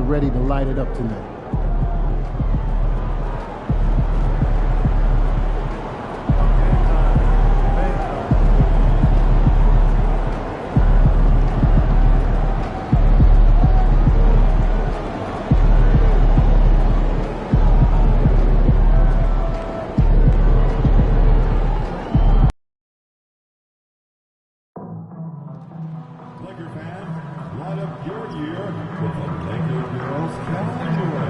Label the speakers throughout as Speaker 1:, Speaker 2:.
Speaker 1: ready to light it up tonight.
Speaker 2: Laker fans, light up your year with the Laker Girls Calendar.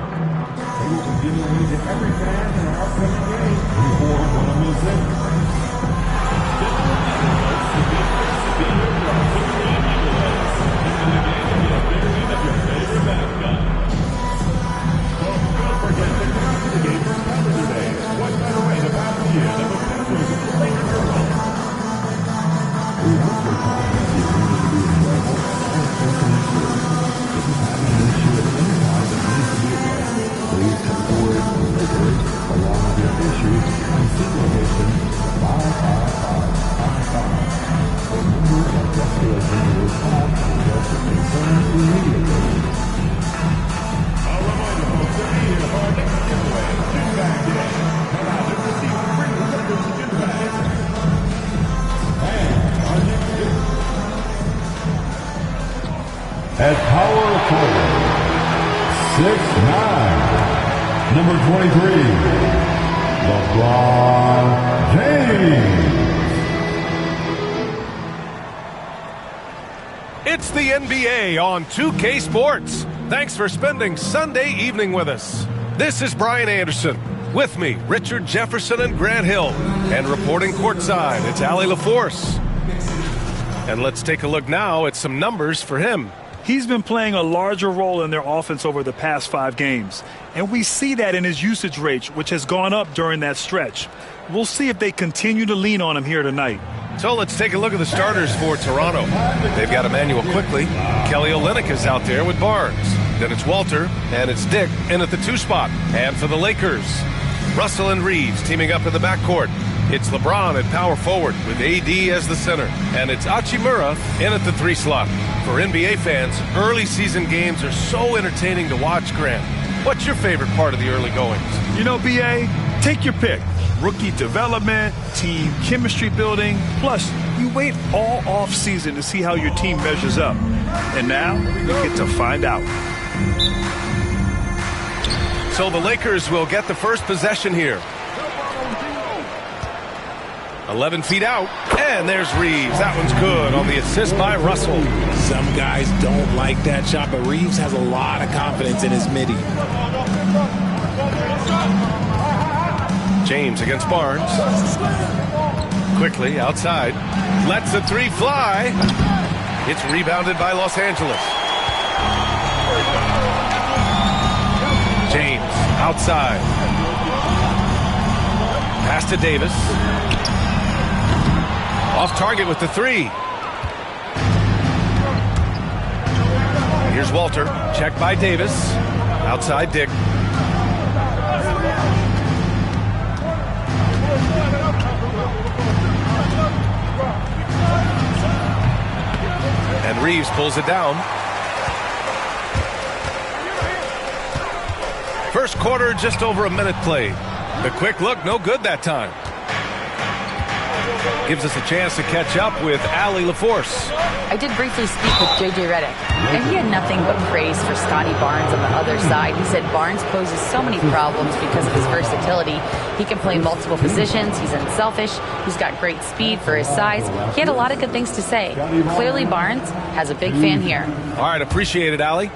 Speaker 2: They will be giving away to every fan in our upcoming game. You won't want to miss it. Get the Lakers to be your girls with the giveaways. Into the game and get a bigger win of your favorite mascot. Well, don't forget to come out to the game for Calendar Day. What better way to pass the year than with pictures of the Laker Girls? We hope your time this year is to be enjoyable and personally true. If you have an issue at any time that needs to be addressed, please text the word Lakers along with your issue and seat location 55555. The number of escalation will respond and address your concerns immediately. A reminder, folks, to be here for our next giveaway. Gift bag day. Come out and receive free Lakers gift bags. At power forward, 6'9", number 23, LeBron James.
Speaker 3: It's the NBA on 2K Sports. Thanks for spending Sunday evening with us. This is Brian Anderson. With me, Richard Jefferson and Grant Hill. And reporting courtside, it's Allie LaForce. And let's take a look now at some numbers for him.
Speaker 4: He's been playing a larger role in their offense over the past 5 games. And we see that in his usage rate, which has gone up during that stretch. We'll see if they continue to lean on him here tonight.
Speaker 3: So let's take a look at the starters for Toronto. They've got Emmanuel Quickly. Kelly Olynyk is out there with Barnes. Then it's Walter, and it's Dick in at the 2 spot. And for the Lakers, Russell and Reeves teaming up in the backcourt. It's LeBron at power forward with AD as the center. And it's Hachimura in at the 3 slot. For NBA fans, early season games are so entertaining to watch, Grant. What's your favorite part of the early goings?
Speaker 4: You know, B.A., take your pick. Rookie development, team chemistry building. Plus, you wait all off season to see how your team measures up. And now, we get to find out.
Speaker 3: So the Lakers will get the first possession here. 11 feet out, and there's Reeves. That one's good on the assist by Russell.
Speaker 5: Some guys don't like that shot, but Reeves has a lot of confidence in his midi.
Speaker 3: James against Barnes. Quickly outside. Lets the 3 fly. It's rebounded by Los Angeles. James outside. Pass to Davis. Off target with the 3. Here's Walter. Checked by Davis. Outside Dick. And Reeves pulls it down. First quarter, just over a minute played. The quick look, no good that time. Gives us a chance to catch up with Allie LaForce.
Speaker 6: I did briefly speak with J.J. Redick, and he had nothing but praise for Scotty Barnes on the other side. He said Barnes poses so many problems because of his versatility. He can play multiple positions. He's unselfish. He's got great speed for his size. He had a lot of good things to say. Clearly, Barnes has a big fan here.
Speaker 3: All right, appreciate it, Allie.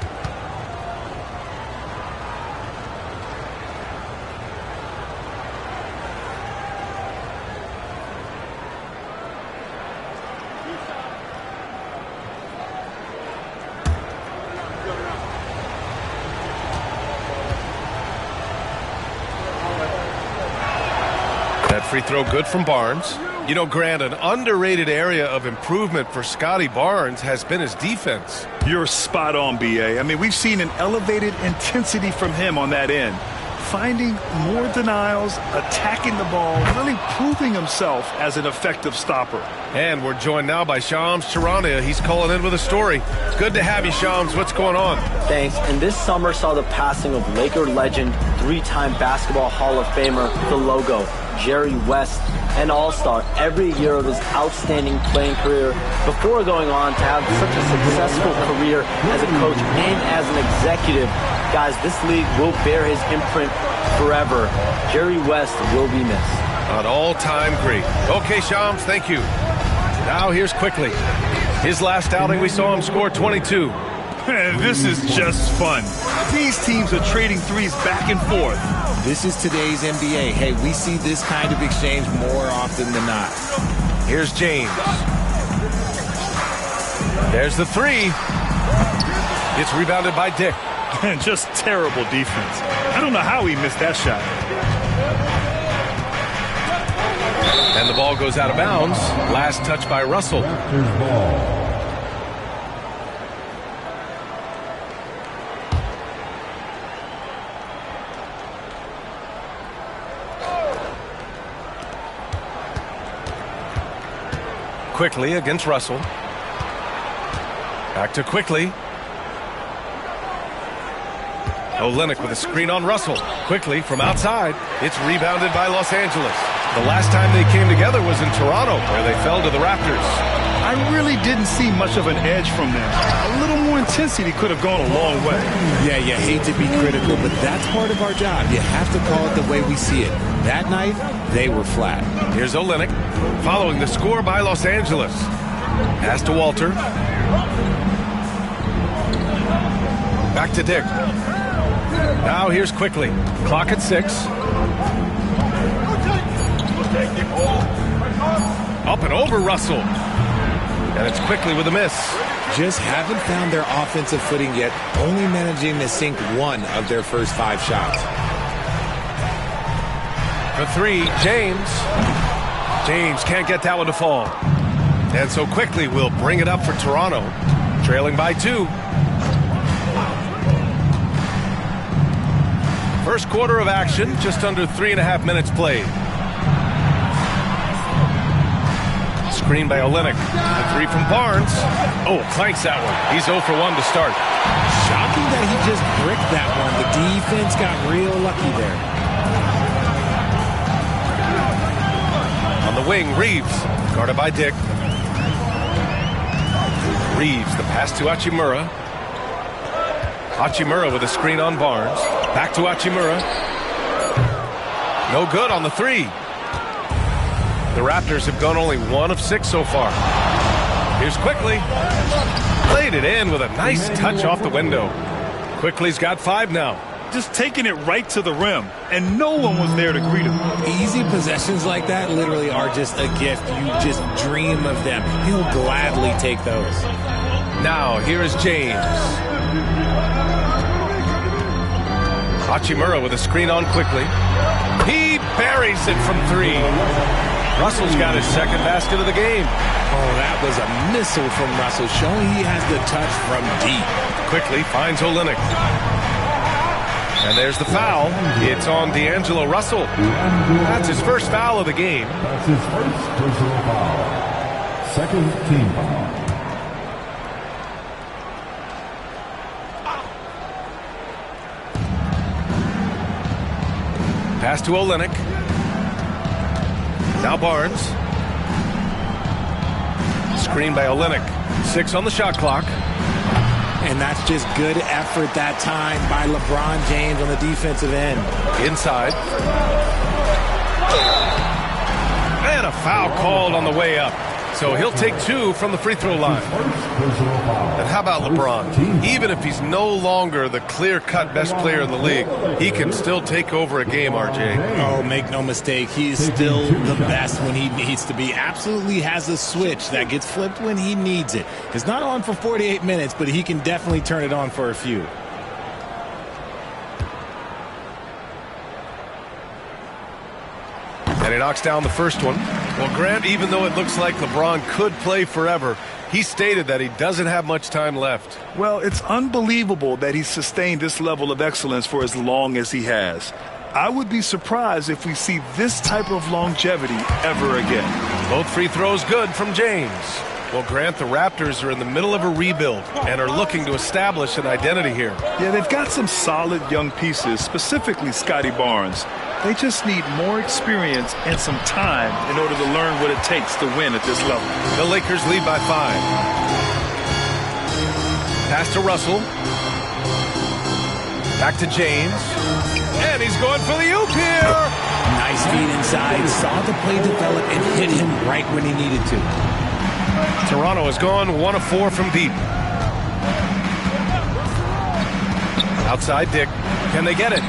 Speaker 3: That free throw good from Barnes. You know, Grant, an underrated area of improvement for Scotty Barnes has been his defense.
Speaker 4: You're spot on, B.A. I mean, we've seen an elevated intensity from him on that end. finding more denials, attacking the ball, really proving himself as an effective stopper.
Speaker 3: And we're joined now by Shams Charania. He's calling in with a story. It's good to have you, Shams. What's going on?
Speaker 1: Thanks. And this summer saw the passing of Laker legend, three-time Basketball Hall of Famer, the logo, Jerry West, an all-star every year of his outstanding playing career before going on to have such a successful career as a coach and as an executive. Guys, this league will bear his imprint forever. Jerry West will be missed.
Speaker 3: An all-time great. Okay, Shams, thank you. Now here's Quickly. His last outing, we saw him score 22.
Speaker 4: This is just fun. These teams are trading threes back and forth.
Speaker 5: This is today's NBA. Hey, we see this kind of exchange more often than not.
Speaker 3: Here's James. There's the three. It's rebounded by Dick.
Speaker 4: Just terrible defense. I don't know how he missed that shot.
Speaker 3: And the ball goes out of bounds. Last touch by Russell.
Speaker 2: Raptors ball.
Speaker 3: Quickly against Russell. Back to Quickly. Olynyk with a screen on Russell. Quickly from outside. It's rebounded by Los Angeles. The last time they came together was in Toronto, where they fell to the Raptors.
Speaker 4: I really didn't see much of an edge from them. A little more intensity could have gone a long way.
Speaker 5: Yeah, you hate to be critical, but that's part of our job. You have to call it the way we see it. That night, they were flat.
Speaker 3: Here's Olynyk, following the score by Los Angeles. Pass to Walter. Back to Dick. Now here's Quickly. Clock at 6. Up and over Russell. And it's Quickly with a miss.
Speaker 5: Just haven't found their offensive footing yet, only managing to sink one of their first 5 shots.
Speaker 3: For 3, James. James can't get that one to fall. And so Quickly will bring it up for Toronto, trailing by 2. First quarter of action, just under 3.5 minutes played. Screen by Olynyk. The 3 from Barnes. Oh, clanks that one. He's 0 for 1 to start.
Speaker 5: Shocking that he just bricked that one. The defense got real lucky there.
Speaker 3: On the wing, Reeves. Guarded by Dick. Reeves, the pass to Hachimura. Hachimura with a screen on Barnes. Back to Hachimura. No good on the 3. The Raptors have gone only 1 of 6 so far. Here's Quickly. Played it in with a nice touch off the window. Quickly's got 5 now.
Speaker 4: Just taking it right to the rim, and no one was there to greet him.
Speaker 5: Easy possessions like that literally are just a gift. You just dream of them. He'll gladly take those.
Speaker 3: Now, here is James. Hachimura with a screen on Quickly. He buries it from 3. Russell's got his second basket of the game.
Speaker 5: Oh, that was a missile from Russell, showing he has the touch from deep.
Speaker 3: Quickly finds Olynyk. And there's the foul. It's on D'Angelo Russell. That's his first foul of the game.
Speaker 2: That's his first personal foul. Second team foul.
Speaker 3: Pass to Olynyk. Now Barnes. Screen by Olynyk. 6 on the shot clock.
Speaker 5: And that's just good effort that time by LeBron James on the defensive end.
Speaker 3: Inside. And a foul called on the way up. So he'll take 2 from the free throw line. And how about LeBron? Even if he's no longer the clear-cut best player in the league, he can still take over a game, RJ.
Speaker 5: Oh, make no mistake, he's still the best when he needs to be. Absolutely has a switch that gets flipped when he needs it. It's not on for 48 minutes, but he can definitely turn it on for a few.
Speaker 3: And And he knocks down the first one. Well, Grant, even though it looks like LeBron could play forever, he stated that he doesn't have much time left.
Speaker 4: Well, it's unbelievable that he's sustained this level of excellence for as long as he has. I would be surprised if we see this type of longevity ever again.
Speaker 3: Both free throws good from James. Well, Grant, the Raptors are in the middle of a rebuild and are looking to establish an identity here.
Speaker 4: Yeah, they've got some solid young pieces, specifically Scotty Barnes. They just need more experience and some time in order to learn what it takes to win at this level.
Speaker 3: The Lakers lead by 5. Pass to Russell. Back to James. And he's going for the oop here.
Speaker 5: Nice feed inside. Saw the play develop and hit him right when he needed to.
Speaker 3: Toronto has gone 1 of 4 from deep. Outside Dick. Can they get it?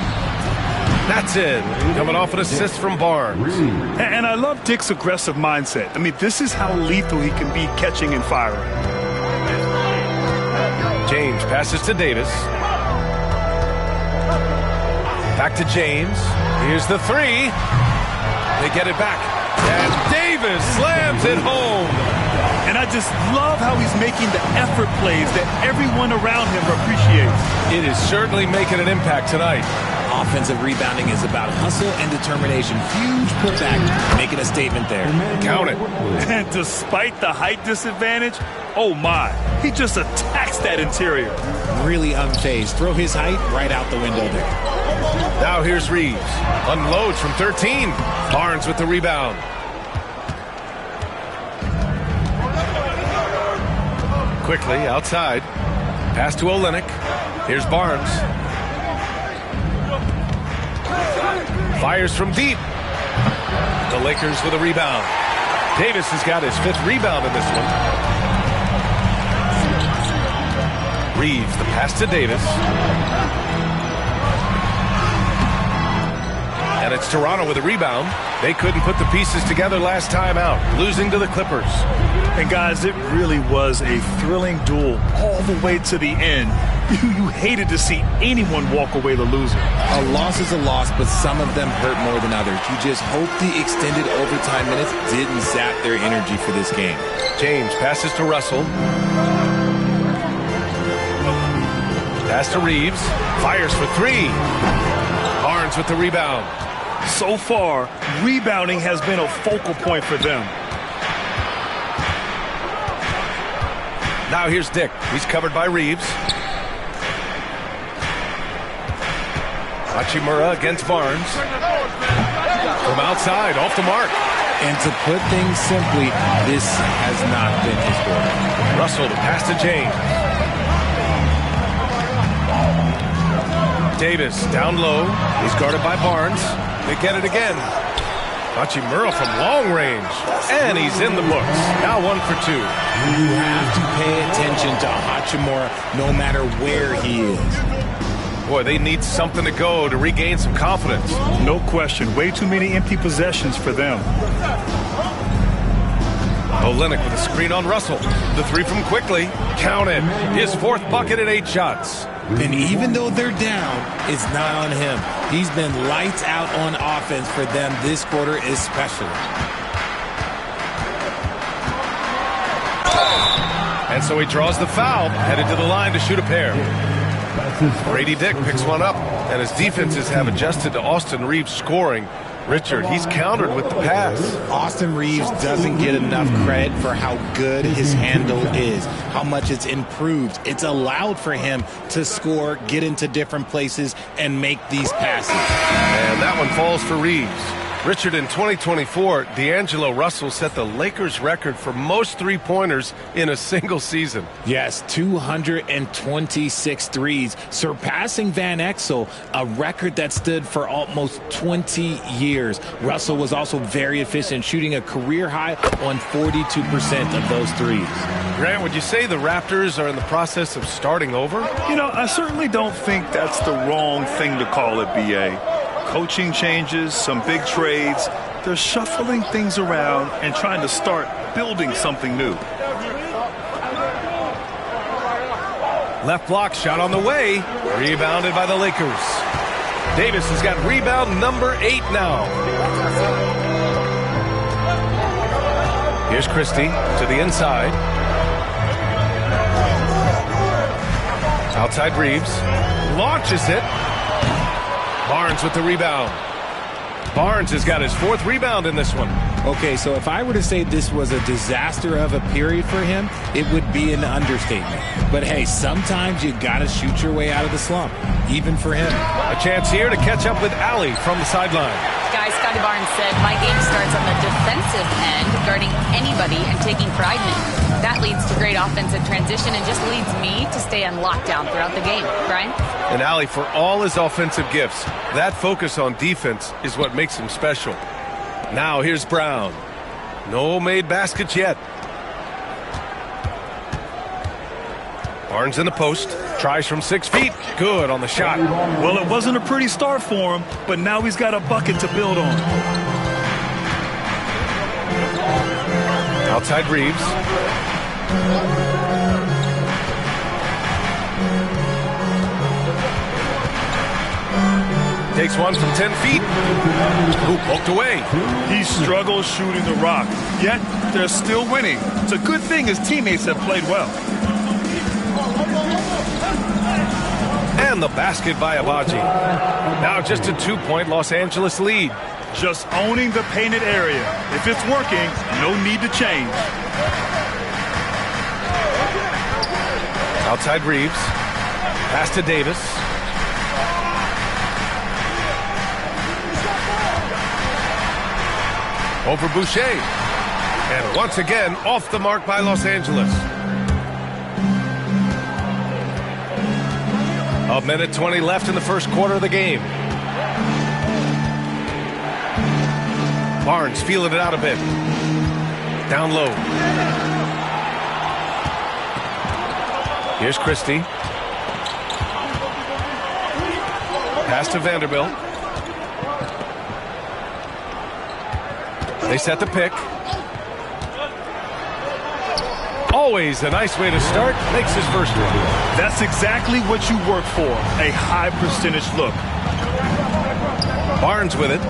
Speaker 3: That's it. Coming off an assist from Barnes.
Speaker 4: And I love Dick's aggressive mindset. I mean, this is how lethal he can be catching and firing.
Speaker 3: James passes to Davis. Back to James. Here's the 3. They get it back. And Davis slams it home.
Speaker 4: And I just love how he's making the effort plays that everyone around him appreciates.
Speaker 3: It is certainly making an impact tonight.
Speaker 5: Offensive rebounding is about hustle and determination. Huge putback, making a statement there.
Speaker 3: Count it.
Speaker 4: And despite the height disadvantage, oh my, he just attacks that interior.
Speaker 5: Really unfazed. Throw his height right out the window there.
Speaker 3: Now here's Reeves. Unloads from 13. Barnes with the rebound. Quickly outside. Pass to Olynyk. Here's Barnes. Fires from deep. The Lakers with a rebound. Davis has got his 5th rebound in this one. Reeves, the pass to Davis. And it's Toronto with a rebound. They couldn't put the pieces together last time out, losing to the Clippers.
Speaker 4: And guys, it really was a thrilling duel all the way to the end. You hated to see anyone walk away the loser.
Speaker 5: A loss is a loss, but some of them hurt more than others. You just hope the extended overtime minutes didn't zap their energy for this game.
Speaker 3: James passes to Russell. Pass to Reeves. Fires for 3. Barnes with the rebound.
Speaker 4: So far, rebounding has been a focal point for them.
Speaker 3: Now here's Dick. He's covered by Reeves. Hachimura against Barnes. From outside, off the mark.
Speaker 5: And to put things simply, this has not been his quarter.
Speaker 3: Russell to pass to James. Davis down low. He's guarded by Barnes. They get it again. Hachimura from long range. And he's in the books. Now 1 for 2.
Speaker 5: You have to pay attention to Hachimura no matter where he is.
Speaker 3: Boy, they need something to go to regain some confidence.
Speaker 4: No question. Way too many empty possessions for them.
Speaker 3: Olynyk with a screen on Russell. The 3 from Quickly. Count it. His 4th bucket at 8 shots.
Speaker 5: And even though they're down, it's not on him. He's been lights out on offense for them this quarter especially.
Speaker 3: And so he draws the foul, headed to the line to shoot a pair. Brady Dick picks one up, and his defenses have adjusted to Austin Reeves scoring. Richard, he's countered with the pass.
Speaker 5: Austin Reeves doesn't get enough credit for how good his handle is, how much it's improved. It's allowed for him to score, get into different places, and make these passes.
Speaker 3: And that one falls for Reeves. Richard, in 2024, D'Angelo Russell set the Lakers record for most three-pointers in a single season.
Speaker 5: Yes, 226 threes, surpassing Van Exel, a record that stood for almost 20 years. Russell was also very efficient, shooting a career high on 42% of those threes.
Speaker 3: Grant, would you say the Raptors are in the process of starting over?
Speaker 4: You know, I certainly don't think that's the wrong thing to call it, B.A. Coaching changes, some big trades. They're shuffling things around and trying to start building something new.
Speaker 3: Left block shot on the way. Rebounded by the Lakers. Davis has got rebound number 8 now. Here's Christie to the inside. Outside Reeves. Launches it. Barnes with the rebound. Barnes has got his 4th rebound in this one.
Speaker 5: Okay, so if I were to say this was a disaster of a period for him, it would be an understatement. But hey, sometimes you got to shoot your way out of the slump, even for him.
Speaker 3: A chance here to catch up with Allie from the sideline.
Speaker 6: Guys, Scotty Barnes said, my game starts on the defensive end, guarding anybody and taking pride in it. That leads to great offensive transition and just leads me to stay on lockdown throughout the game. Brian?
Speaker 3: And Allie, for all his offensive gifts, that focus on defense is what makes him special. Now here's Brown. No made baskets yet. Barnes in the post. Tries from 6 feet. Good on the shot.
Speaker 4: Well, it wasn't a pretty start for him, but now he's got a bucket to build on.
Speaker 3: Outside Reeves. Takes one from 10 feet. Ooh, poked away.
Speaker 4: He struggles shooting the rock, yet they're still winning. It's a good thing his teammates have played well.
Speaker 3: And the basket by Abaji. Now just a 2-point Los Angeles lead.
Speaker 4: Just owning the painted area. If it's working, no need to change.
Speaker 3: Outside Reeves. Pass to Davis. Over Boucher. And once again, off the mark by Los Angeles. A minute 20 left in the first quarter of the game. Barnes feeling it out a bit. Down low. Here's Christie. Pass to Vanderbilt. They set the pick. Always a nice way to start. Makes his first one.
Speaker 4: That's exactly what you work for. A high percentage look.
Speaker 3: Barnes with it.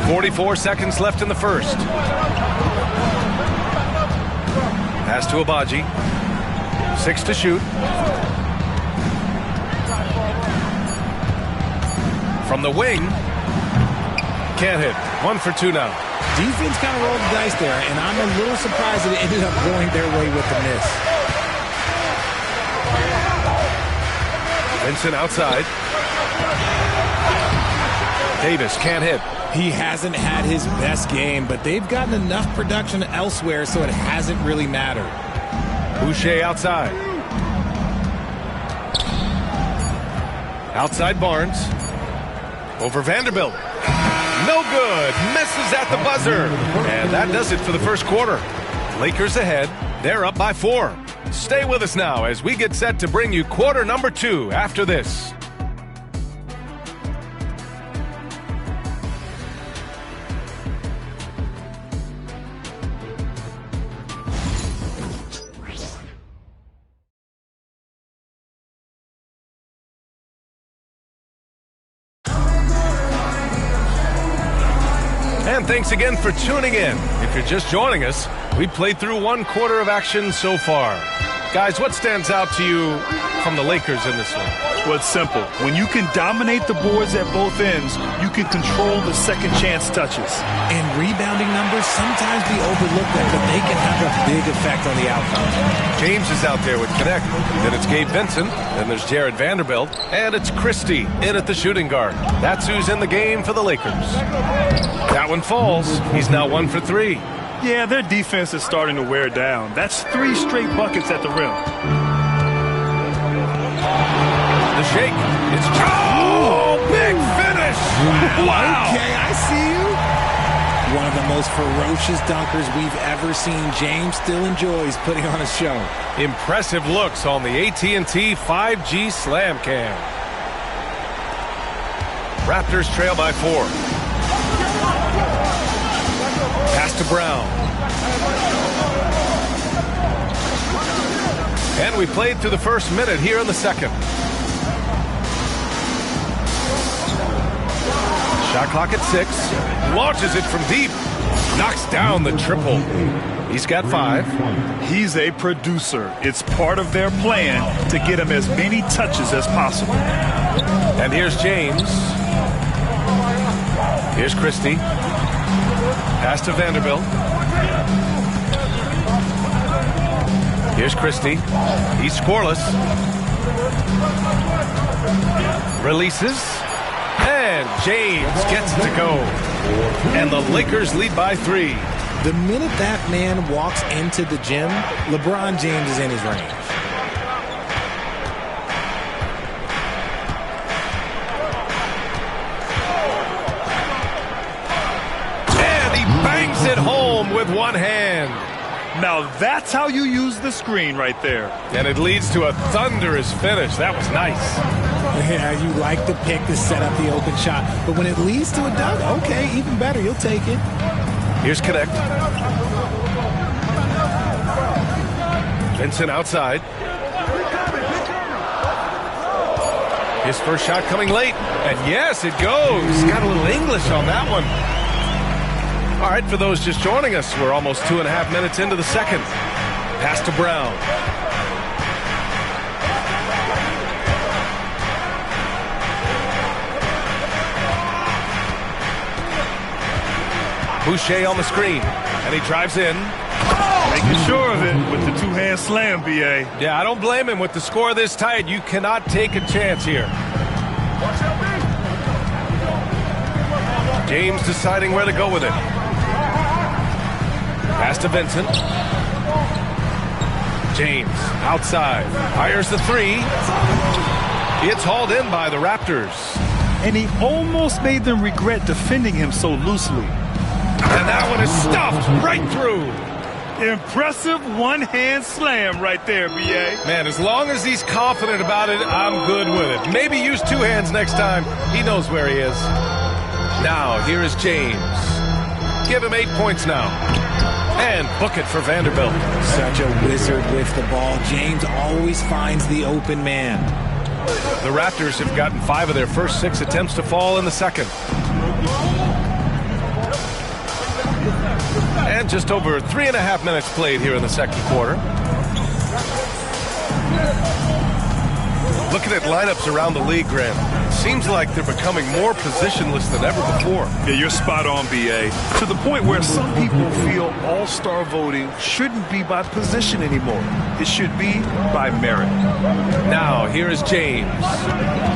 Speaker 3: 44 seconds left in the first. Pass to Abaji. 6 to shoot. From the wing. Can't hit. 1 for 2 now.
Speaker 5: Defense kind of rolled the dice there, and I'm a little surprised that it ended up going their way with the miss.
Speaker 3: Vincent outside. Davis can't hit.
Speaker 5: He hasn't had his best game, but they've gotten enough production elsewhere, so it hasn't really mattered.
Speaker 3: Boucher outside. Outside Barnes. Over Vanderbilt. No good. Misses at the buzzer. And that does it for the first quarter. Lakers ahead. They're up by 4. Stay with us now as we get set to bring you quarter number 2 after this. And thanks again for tuning in. If you're just joining us, we played through 1 quarter of action so far. Guys, what stands out to you from the Lakers in this one?
Speaker 4: Well, it's simple. When you can dominate the boards at both ends, you can control the second chance touches.
Speaker 5: And rebounding numbers sometimes be overlooked, but they can have a big effect on the outcome.
Speaker 3: James is out there with Connect. Then it's Gabe Vincent. Then there's Jared Vanderbilt. And it's Christie in at the shooting guard. That's who's in the game for the Lakers. That one falls. He's now 1 for 3.
Speaker 4: Yeah, their defense is starting to wear down. That's 3 straight buckets at the rim.
Speaker 3: The shake. It's big finish. Wow.
Speaker 5: Okay, I see you. One of the most ferocious dunkers we've ever seen. James still enjoys putting on a show.
Speaker 3: Impressive looks on the AT&T 5G Slam Cam. Raptors trail by 4. Pass to Brown. And we played through the first minute here in the second. Shot clock at 6. Launches it from deep. Knocks down the triple. He's got 5.
Speaker 4: He's a producer. It's part of their plan to get him as many touches as possible.
Speaker 3: And here's James. Here's Christie. Pass to Vanderbilt. Here's Christie. He's scoreless. Releases. And James gets it to go. And the Lakers lead by 3.
Speaker 5: The minute that man walks into the gym, LeBron James is in his range.
Speaker 3: And he bangs it home with one hand.
Speaker 4: Now that's how you use the screen right there.
Speaker 3: And it leads to a thunderous finish. That was nice.
Speaker 5: Yeah, you like the pick to set up the open shot. But when it leads to a dunk, okay, even better. You'll take it.
Speaker 3: Here's Connect. Vincent outside. His first shot coming late. And yes, it goes. Got a little English on that one. All right, for those just joining us, we're almost 2.5 minutes into the second. Pass to Brown. Boucher on the screen, and he drives in.
Speaker 4: Making sure of it with the two-hand slam, B.A.
Speaker 3: Yeah, I don't blame him. With the score this tight, you cannot take a chance here. James deciding where to go with it. Pass to Vincent. James outside. Fires the 3. It's hauled in by the Raptors.
Speaker 4: And he almost made them regret defending him so loosely.
Speaker 3: And that one is stuffed right through.
Speaker 4: Impressive one-hand slam right there, B.A.
Speaker 3: Man, as long as he's confident about it, I'm good with it. Maybe use 2 hands next time. He knows where he is. Now, here is James. Give him 8 points now. And book it for Vanderbilt.
Speaker 5: Such a wizard with the ball. James always finds the open man.
Speaker 3: The Raptors have gotten 5 of their first 6 attempts to fall in the second. And just over 3.5 minutes played here in the second quarter. Looking at lineups around the league, Grant, seems like they're becoming more positionless than ever before.
Speaker 4: Yeah, you're spot on, B.A. To the point where some people feel all-star voting shouldn't be by position anymore. It should be by merit.
Speaker 3: Now, here is James.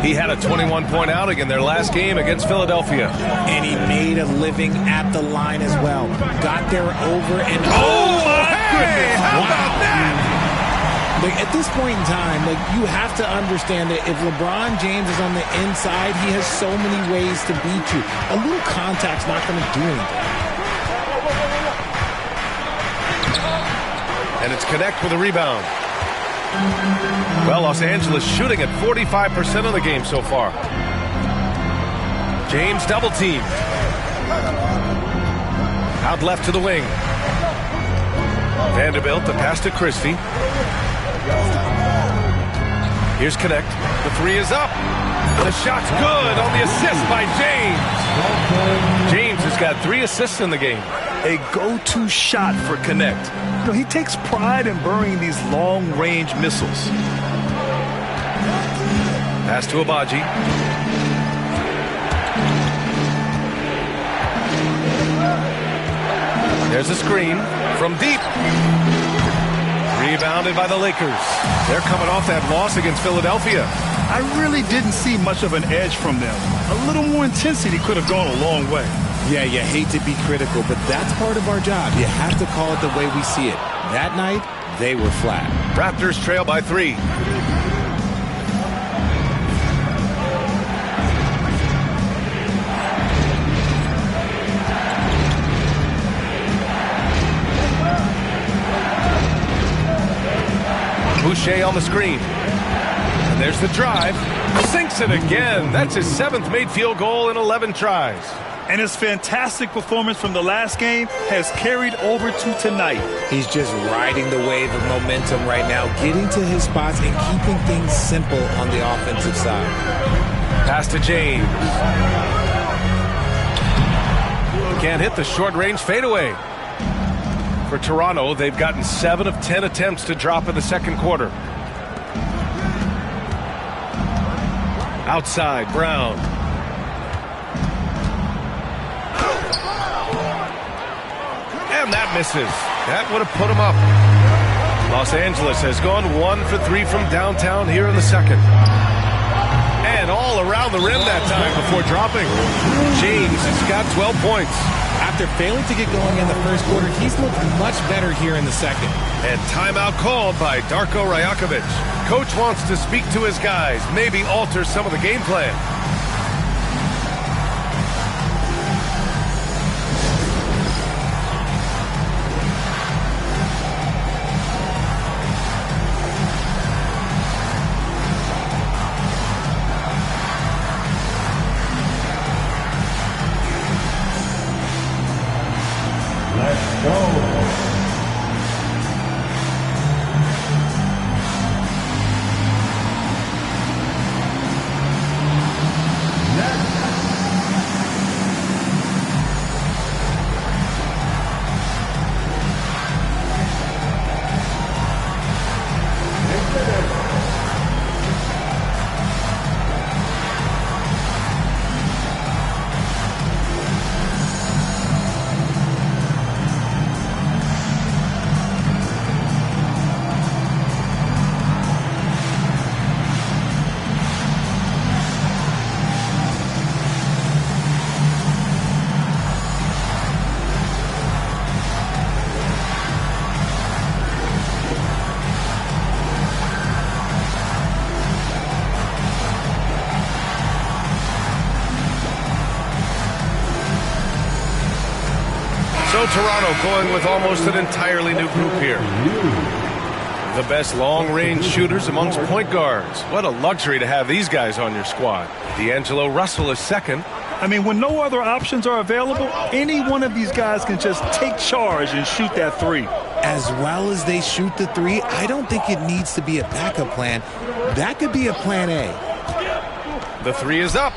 Speaker 3: He had a 21-point outing in their last game against Philadelphia.
Speaker 5: And he made a living at the line as well. Got there over and
Speaker 3: oh my goodness! How about that?
Speaker 5: Like, at this point in time, like, you have to understand that if LeBron James is on the inside, he has so many ways to beat you. A little contact's not going to do anything.
Speaker 3: And it's Connect with a rebound. Well, Los Angeles shooting at 45% of the game so far. James double teamed. Out left to the wing. Vanderbilt, the pass to Christie. Here's Connect. The 3 is up. The shot's good on the assist by James. James has got 3 assists in the game.
Speaker 4: A go-to shot for Connect. You know, he takes pride in burying these long-range missiles.
Speaker 3: Pass to Abaji. There's a screen from deep. Rebounded by the Lakers. They're coming off that loss against Philadelphia.
Speaker 4: I really didn't see much of an edge from them. A little more intensity could have gone a long way.
Speaker 5: Yeah, you hate to be critical, but that's part of our job. You have to call it the way we see it. That night, they were flat.
Speaker 3: Raptors trail by 3. Boucher on the screen. And there's the drive. Sinks it again. That's his 7th made field goal in 11 tries.
Speaker 4: And his fantastic performance from the last game has carried over to tonight.
Speaker 5: He's just riding the wave of momentum right now, getting to his spots and keeping things simple on the offensive side.
Speaker 3: Pass to James. can't hit the short-range fadeaway. For Toronto, they've gotten 7 of 10 attempts to drop in the second quarter. Outside, Brown. And that misses. That would have put him up. Los Angeles has gone 1 for 3 from downtown here in the second. And all around the rim that time before dropping. James has got 12 points.
Speaker 5: After failing to get going in the first quarter, he's looked much better here in the second.
Speaker 3: And timeout called by Darko Rajakovic. Coach wants to speak to his guys, maybe alter some of the game plan.
Speaker 2: Let's go.
Speaker 3: So Toronto going with almost an entirely new group here. The best long-range shooters amongst point guards. What a luxury to have these guys on your squad. D'Angelo Russell is second.
Speaker 4: I mean, when no other options are available, any one of these guys can just take charge and shoot that three.
Speaker 5: As well as they shoot the three, I don't think it needs to be a backup plan. That could be a plan A.
Speaker 3: The three is up.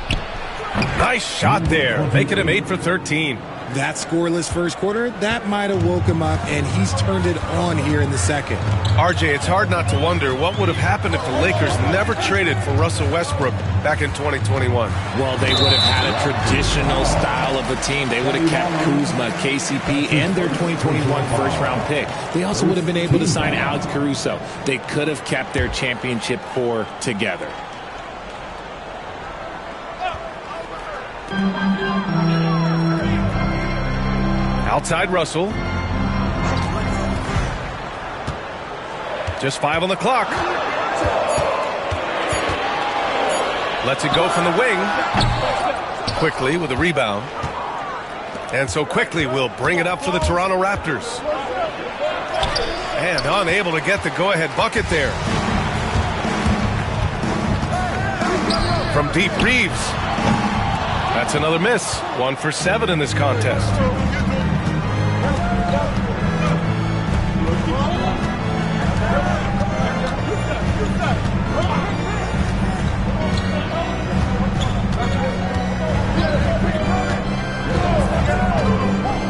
Speaker 3: Nice shot there, making him 8 for 13.
Speaker 5: That scoreless first quarter, that might have woke him up, and he's turned it on here in the second.
Speaker 3: RJ, it's hard not to wonder what would have happened if the Lakers never traded for Russell Westbrook back in 2021.
Speaker 5: Well, they would have had a traditional style of a team. They would have kept Kuzma, KCP, and their 2021 first-round pick. They also would have been able to sign Alex Caruso. They could have kept their championship core together.
Speaker 3: Outside Russell. Just 5 on the clock. Lets it go from the wing. Quickly with a rebound. And so Quickly will bring it up for the Toronto Raptors. And unable to get the go-ahead bucket there. From deep, Reeves. That's another miss. 1 for 7 in this contest.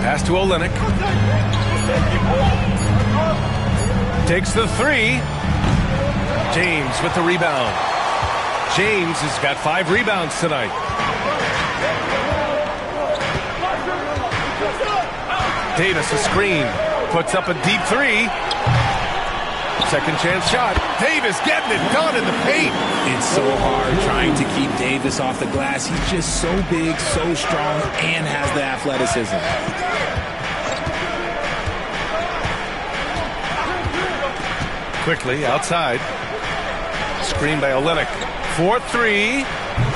Speaker 3: Pass to Olynyk. Takes the three. James with the rebound. James has got 5 rebounds tonight. Davis a screen. Puts up a deep three. Second chance shot. Davis getting it done in the paint.
Speaker 5: It's so hard trying to keep Davis off the glass. He's just so big, so strong, and has the athleticism.
Speaker 3: Quickly outside. Screen by Olynyk. 4-3.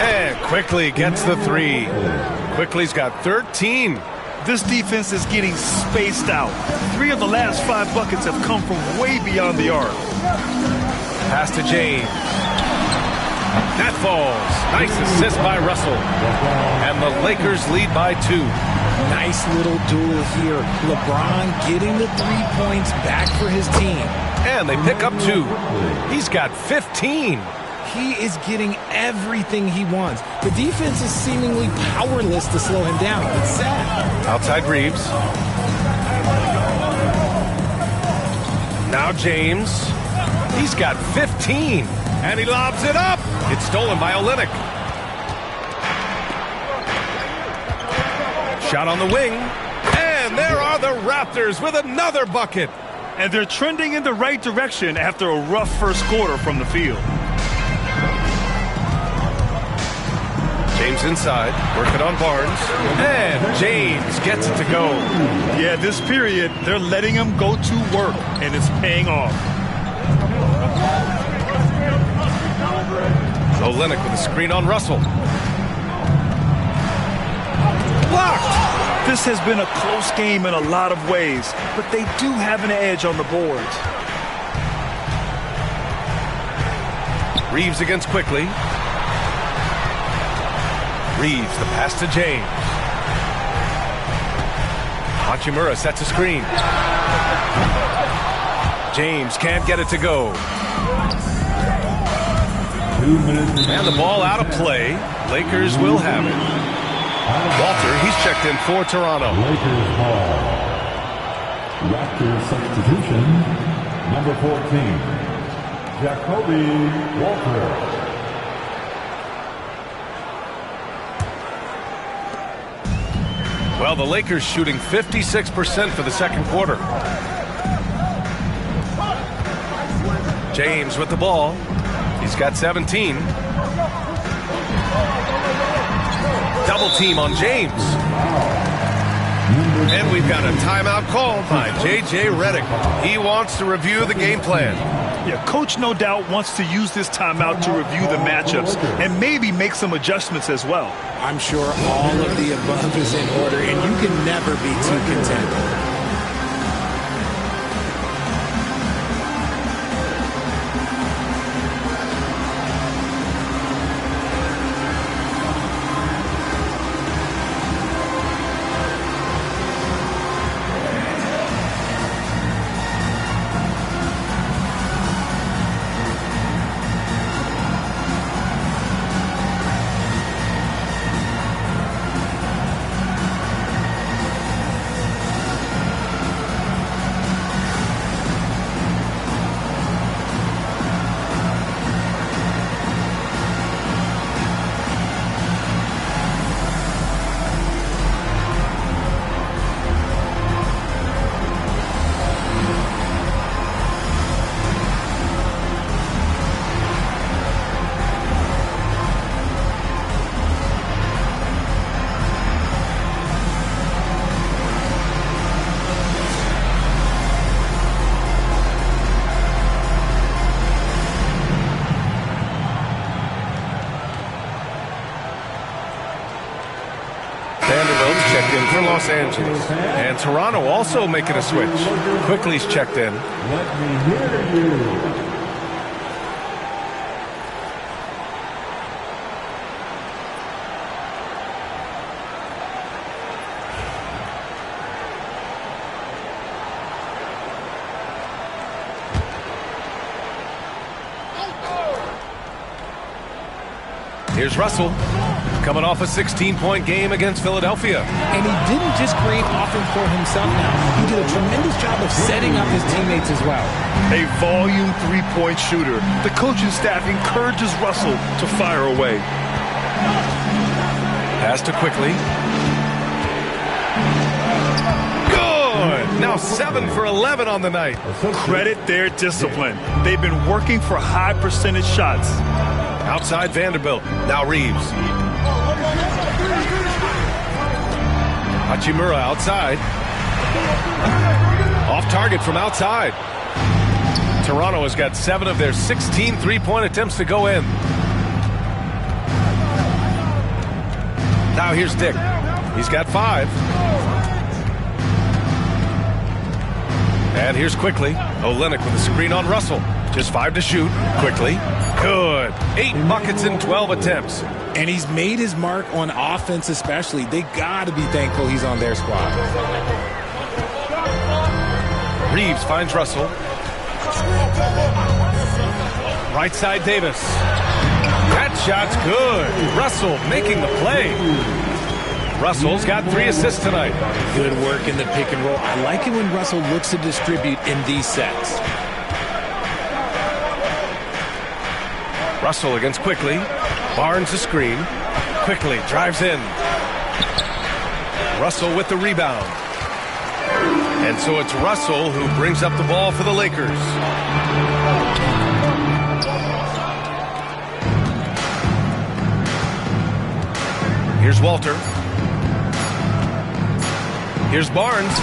Speaker 3: And Quickly gets the three. Quickly's got 13.
Speaker 4: This defense is getting spaced out. 3 of the last 5 buckets have come from way beyond the arc.
Speaker 3: Pass to James. That falls. Nice assist by Russell. And the Lakers lead by 2.
Speaker 5: Nice little duel here. LeBron getting the 3 points back for his team.
Speaker 3: And they pick up 2. He's got 15.
Speaker 5: He is getting everything he wants. The defense is seemingly powerless to slow him down. It's sad.
Speaker 3: Outside Reeves. Now James. He's got 15. And he lobs it up. It's stolen by Olynyk. Shot on the wing. And there are the Raptors with another bucket.
Speaker 4: And they're trending in the right direction after a rough first quarter from the field.
Speaker 3: James inside, working on Barnes. And James gets it to go.
Speaker 4: Yeah, this period, they're letting him go to work, and it's paying off.
Speaker 3: Olynyk with a screen on Russell. Blocked!
Speaker 4: This has been a close game in a lot of ways, but they do have an edge on the boards.
Speaker 3: Reeves against Quickly. Reeves, the pass to James. Hachimura sets a screen. James can't get it to go.
Speaker 2: 2 minutes.
Speaker 3: And the ball out of play. Lakers will have it. Walter, he's checked in for Toronto.
Speaker 2: Lakers ball. Raptors substitution, number 14, Jacoby Walter.
Speaker 3: Well, the Lakers shooting 56% for the second quarter. James with the ball. He's got 17. Double team on James. And we've got a timeout called by J.J. Redick. He wants to review the game plan.
Speaker 4: Yeah, coach no doubt wants to use this timeout to review the matchups and maybe make some adjustments as well.
Speaker 5: I'm sure all of the above is in order, and you can never be too content.
Speaker 3: Los Angeles. And Toronto also making a switch. Quickly's checked in.
Speaker 2: Let me hear you.
Speaker 3: Here's Russell, coming off a 16-point game against Philadelphia.
Speaker 5: And he didn't just create offense for himself now. He did a tremendous job of setting up his teammates as well.
Speaker 4: A volume three-point shooter. The coaching staff encourages Russell to fire away.
Speaker 3: Pass to Quickly. Good! Now 7 for 11 on the night.
Speaker 4: Credit their discipline. They've been working for high percentage shots.
Speaker 3: Outside Vanderbilt. Now Reeves. Hachimura outside. Off target from outside. Toronto has got 7 of their 16 three-point attempts to go in. Now here's Dick. He's got 5. And here's Quickly. Olynyk with a screen on Russell. Just 5 to shoot. Quickly. Good. 8 buckets in 12 attempts.
Speaker 5: And he's made his mark on offense especially. They got to be thankful he's on their squad.
Speaker 3: Reeves finds Russell. Right side Davis. That shot's good. Russell making the play. Russell's got 3 assists tonight.
Speaker 5: Good work in the pick and roll. I like it when Russell looks to distribute in these sets.
Speaker 3: Russell against Quickly. Barnes a screen. Quickly drives in. Russell with the rebound. And so it's Russell who brings up the ball for the Lakers. Here's Walter. Here's Barnes.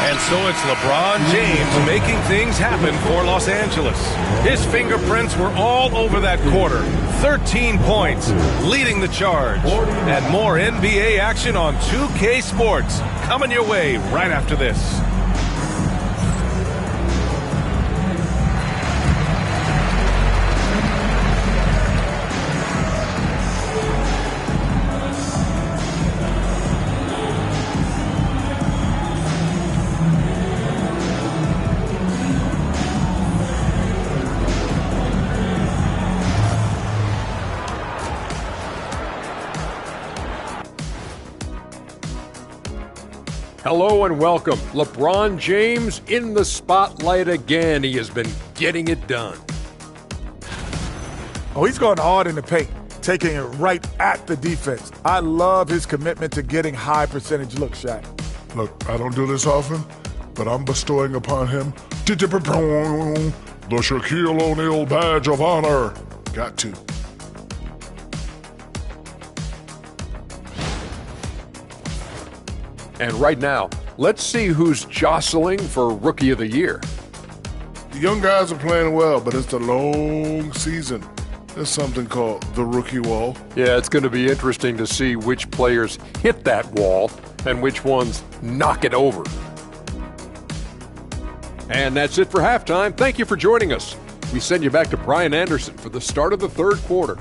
Speaker 3: And so it's LeBron James making things happen for Los Angeles. His fingerprints were all over that quarter. 13 points, leading the charge. And more NBA action on 2K Sports coming your way right after this.
Speaker 7: Hello and welcome. LeBron James in the spotlight again. He has been getting it done.
Speaker 8: Oh, he's going hard in the paint, taking it right at the defense. I love his commitment to getting high percentage looks, Shaq.
Speaker 9: Look, I don't do this often, but I'm bestowing upon him the Shaquille O'Neal badge of honor. Got to.
Speaker 7: And right now, let's see who's jostling for Rookie of the Year.
Speaker 9: The young guys are playing well, but it's a long season. There's something called the rookie wall.
Speaker 7: Yeah, it's going to be interesting to see which players hit that wall and which ones knock it over. And that's it for halftime. Thank you for joining us. We send you back to Brian Anderson for the start of the third quarter.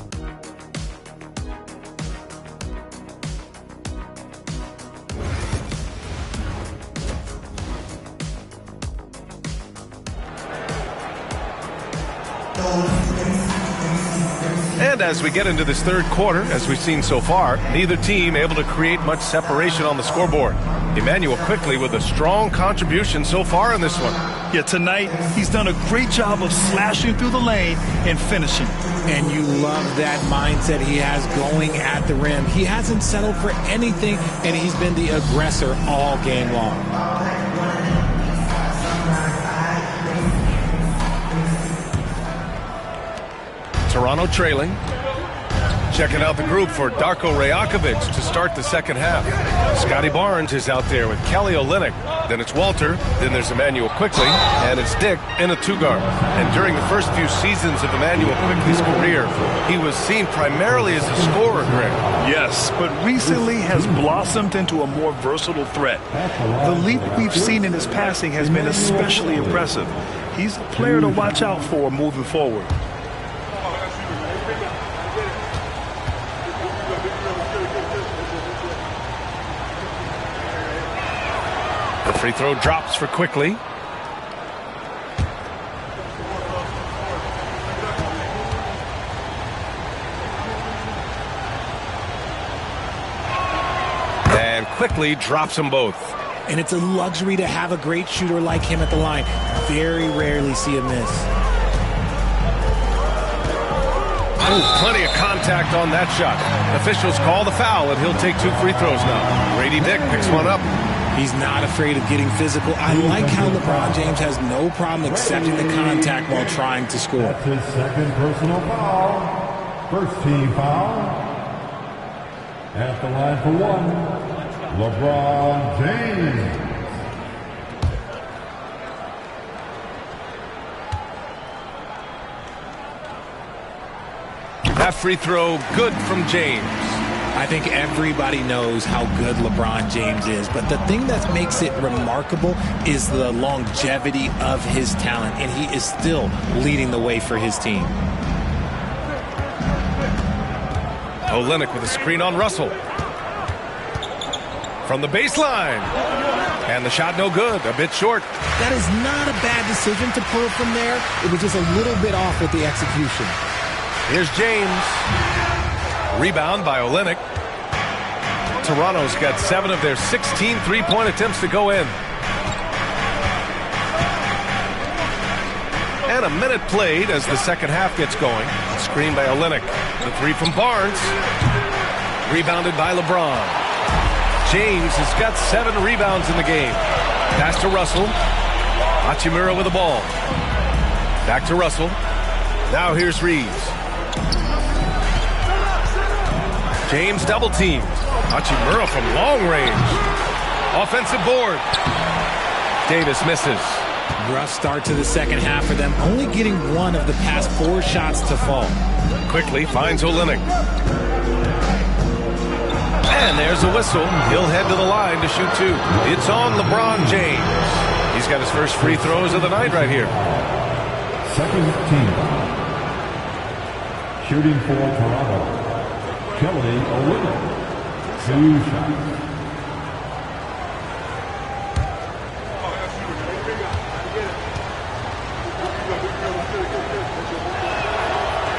Speaker 3: And as we get into this third quarter, as we've seen so far, neither team able to create much separation on the scoreboard. Emmanuel Quickly with a strong contribution so far in this one.
Speaker 4: Yeah, tonight he's done a great job of slashing through the lane and finishing.
Speaker 5: And you love that mindset he has going at the rim. He hasn't settled for anything, and he's been the aggressor all game long.
Speaker 3: Toronto trailing. Checking out the group for Darko Rajakovic to start the second half. Scotty Barnes is out there with Kelly Olynyk. Then it's Walter. Then there's Emmanuel Quickly. And it's Dick in a two-guard. And during the first few seasons of Emmanuel Quickly's career, he was seen primarily as a scorer, Greg.
Speaker 4: Yes, but recently has blossomed into a more versatile threat. The leap we've seen in his passing has been especially impressive. He's a player to watch out for moving forward.
Speaker 3: The free throw drops for Quickly. And Quickly drops them both.
Speaker 5: And it's a luxury to have a great shooter like him at the line. Very rarely see a miss.
Speaker 3: Oh, plenty of contact on that shot. Officials call the foul, and he'll take 2 free throws now. Grady Dick picks one up.
Speaker 5: He's not afraid of getting physical. I like how LeBron James has no problem accepting the contact while trying to score.
Speaker 2: That's his second personal foul. First team foul. At the line for one, LeBron James.
Speaker 3: That free throw good from James.
Speaker 5: I think everybody knows how good LeBron James is, but the thing that makes it remarkable is the longevity of his talent, and he is still leading the way for his team.
Speaker 3: Olynyk with a screen on Russell. From the baseline. And the shot no good, a bit short.
Speaker 5: That is not a bad decision to pull from there. It was just a little bit off with the execution.
Speaker 3: Here's James. Rebound by Olynyk. Toronto's got 7 of their 16 three-point attempts to go in. And a minute played as the second half gets going. Screen by Olynyk. The three from Barnes. Rebounded by LeBron. James has got 7 rebounds in the game. Pass to Russell. Hachimura with the ball. Back to Russell. Now here's Reeves. James double teamed. Hachimura from long range. Offensive board. Davis misses.
Speaker 5: Rough start to the second half for them, only getting 1 of the past 4 shots to fall.
Speaker 3: Quickly finds Olynyk. And there's a whistle. He'll head to the line to shoot 2. It's on LeBron James. He's got his first free throws of the night right here.
Speaker 2: Second team. Shooting for Toronto. Kelly Olynyk. 2 shots.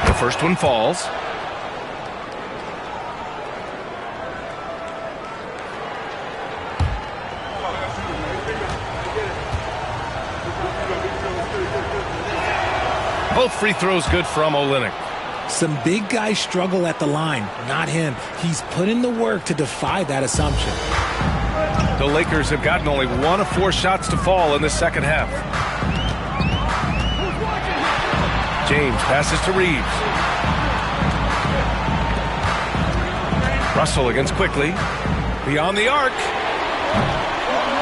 Speaker 3: The first one falls. Both free throws good from Olynyk.
Speaker 5: Some big guys struggle at the line, not him. He's put in the work to defy that assumption.
Speaker 3: The Lakers have gotten only 1 of 4 shots to fall in the second half. James passes to Reeves. Russell against Quickly. Beyond the arc.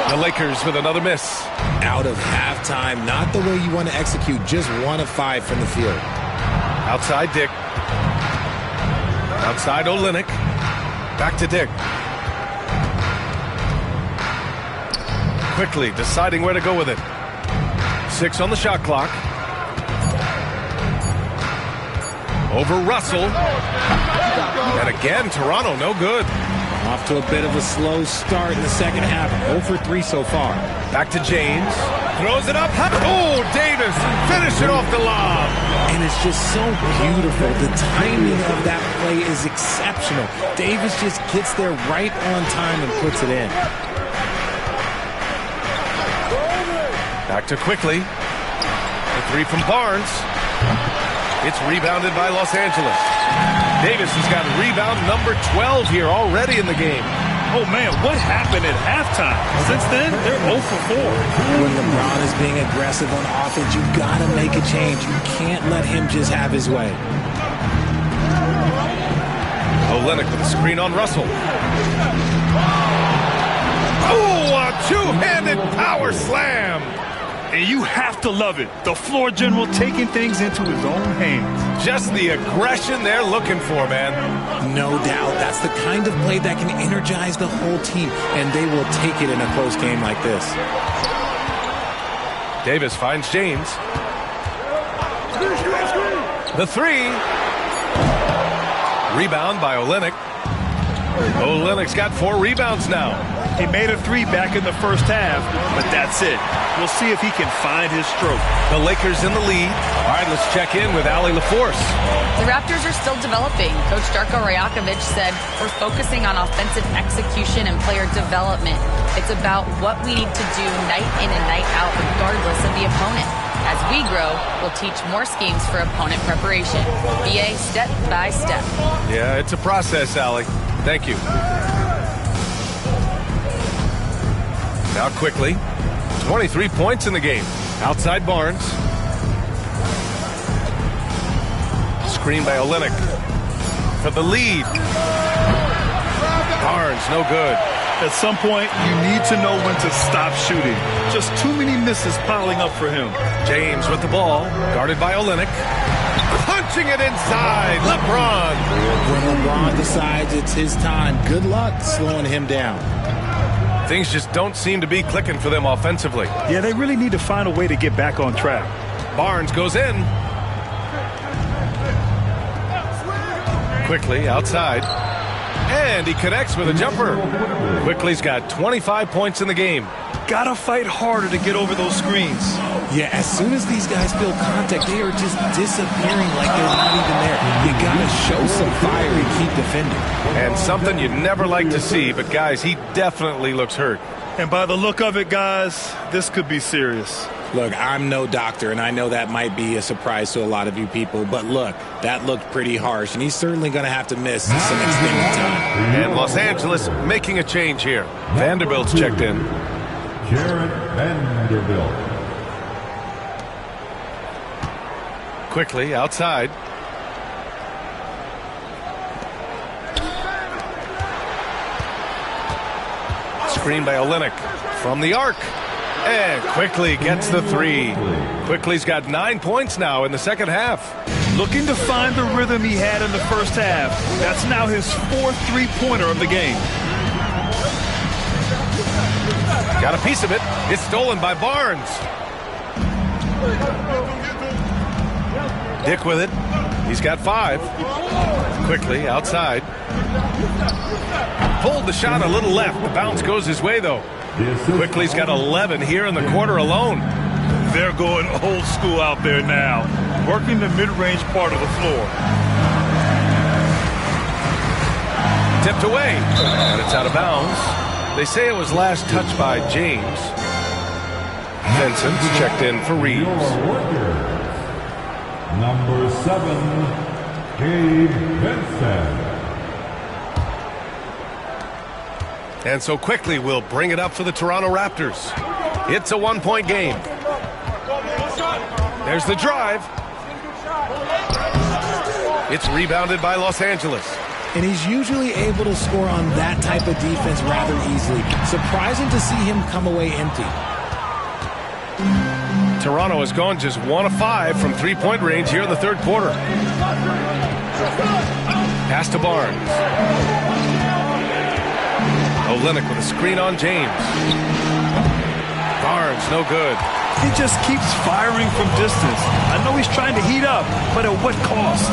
Speaker 3: The Lakers with another miss.
Speaker 5: Out of halftime, not the way you want to execute, just 1 of 5 from the field.
Speaker 3: Outside Dick. Outside Olynyk. Back to Dick. Quickly deciding where to go with it. 6 on the shot clock. Over Russell. And again, Toronto no good.
Speaker 5: Off to a bit of a slow start in the second half. 0 for 3 so far.
Speaker 3: Back to James. Throws it up. Oh, Davis. Finish it off the lob.
Speaker 5: And it's just so beautiful. The timing of that play is exceptional. Davis just gets there right on time and puts it in.
Speaker 3: Back to Quickly. The 3 from Barnes. It's rebounded by Los Angeles. Davis has got rebound number 12 here already in the game.
Speaker 4: Oh, man, what happened at halftime? Since then, they're 0 for 4.
Speaker 5: When LeBron is being aggressive on offense, you've got to make a change. You can't let him just have his way.
Speaker 3: Olynyk with a screen on Russell. Oh, a two-handed power slam.
Speaker 4: And you have to love it. The floor general taking things into his own hands.
Speaker 3: Just the aggression they're looking for, man.
Speaker 5: No doubt. That's the kind of play that can energize the whole team, and they will take it in a close game like this.
Speaker 3: Davis finds James. The 3. Rebound by Olynyk. Olynyk's got 4 rebounds now.
Speaker 4: He made a 3 back in the first half, but that's it. We'll see if he can find his stroke.
Speaker 3: The Lakers in the lead. All right, let's check in with Allie LaForce.
Speaker 6: The Raptors are still developing. Coach Darko Rajakovic said, we're focusing on offensive execution and player development. It's about what we need to do night in and night out, regardless of the opponent. As we grow, we'll teach more schemes for opponent preparation. BA step by step.
Speaker 3: Yeah, it's a process, Allie. Thank you. Now Quickly. 23 points in the game. Outside Barnes. Screen by Olynyk. For the lead. Barnes, no good.
Speaker 4: At some point, you need to know when to stop shooting. Just too many misses piling up for him.
Speaker 3: James with the ball. Guarded by Olynyk. Punching it inside. LeBron.
Speaker 5: When LeBron decides it's his time, good luck slowing him down.
Speaker 3: Things just don't seem to be clicking for them offensively.
Speaker 4: Yeah, they really need to find a way to get back on track.
Speaker 3: Barnes goes in. Quickly outside. And he connects with a jumper. Quickly's got 25 points in the game.
Speaker 4: gotta fight harder to get over those screens.
Speaker 5: Yeah, as soon as these guys feel contact, they are just disappearing like they're not even there. You gotta show some fire and keep defending.
Speaker 3: And something you never like to see, but guys, he definitely looks hurt.
Speaker 4: And by the look of it, guys, this could be serious.
Speaker 5: Look, I'm no doctor, and I know that might be a surprise to a lot of you people, but look, that looked pretty harsh, and he's certainly going to have to miss some extended time.
Speaker 3: And Los Angeles making a change here. Vanderbilt's checked in.
Speaker 2: Jared Vanderbilt.
Speaker 3: Quickly outside. Screen by Olynyk from the arc. And Quickly gets the three. Quickly's got 9 points now in the second half.
Speaker 4: Looking to find the rhythm he had in the first half. That's now his fourth three-pointer of the game.
Speaker 3: Got a piece of it. It's stolen by Barnes. Dick with it. He's got 5. Quickly outside. Pulled the shot a little left. The bounce goes his way, though. Quickly's got 11 here in the quarter alone.
Speaker 4: They're going old school out there now, working the mid-range part of the floor.
Speaker 3: Tipped away, and it's out of bounds. They say it was last touched by James. Vincent's checked in for Reeves.
Speaker 2: Number 7, Gabe Vincent.
Speaker 3: And so Quickly will bring it up for the Toronto Raptors. It's a 1-point game. There's the drive. It's rebounded by Los Angeles.
Speaker 5: And he's usually able to score on that type of defense rather easily. Surprising to see him come away empty.
Speaker 3: Toronto has gone just 1 of 5 from three-point range here in the third quarter. Pass to Barnes. Olynyk with a screen on James. Barnes, no good.
Speaker 4: He just keeps firing from distance. I know he's trying to heat up, but at what cost?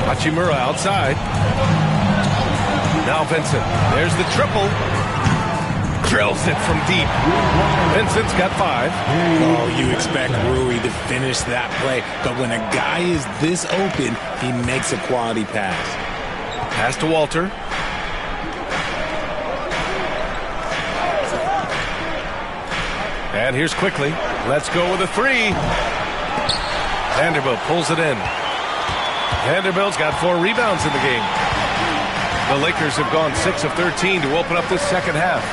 Speaker 3: Hachimura outside. Now Vincent. There's the triple. Drills it from deep. Vincent's got 5.
Speaker 5: Oh, you expect Rui to finish that play, but when a guy is this open, he makes a quality pass.
Speaker 3: Pass to Walter. And here's Quickly. Let's go with a 3. Vanderbilt pulls it in. Vanderbilt's got 4 rebounds in the game. The Lakers have gone 6 of 13 to open up this second half.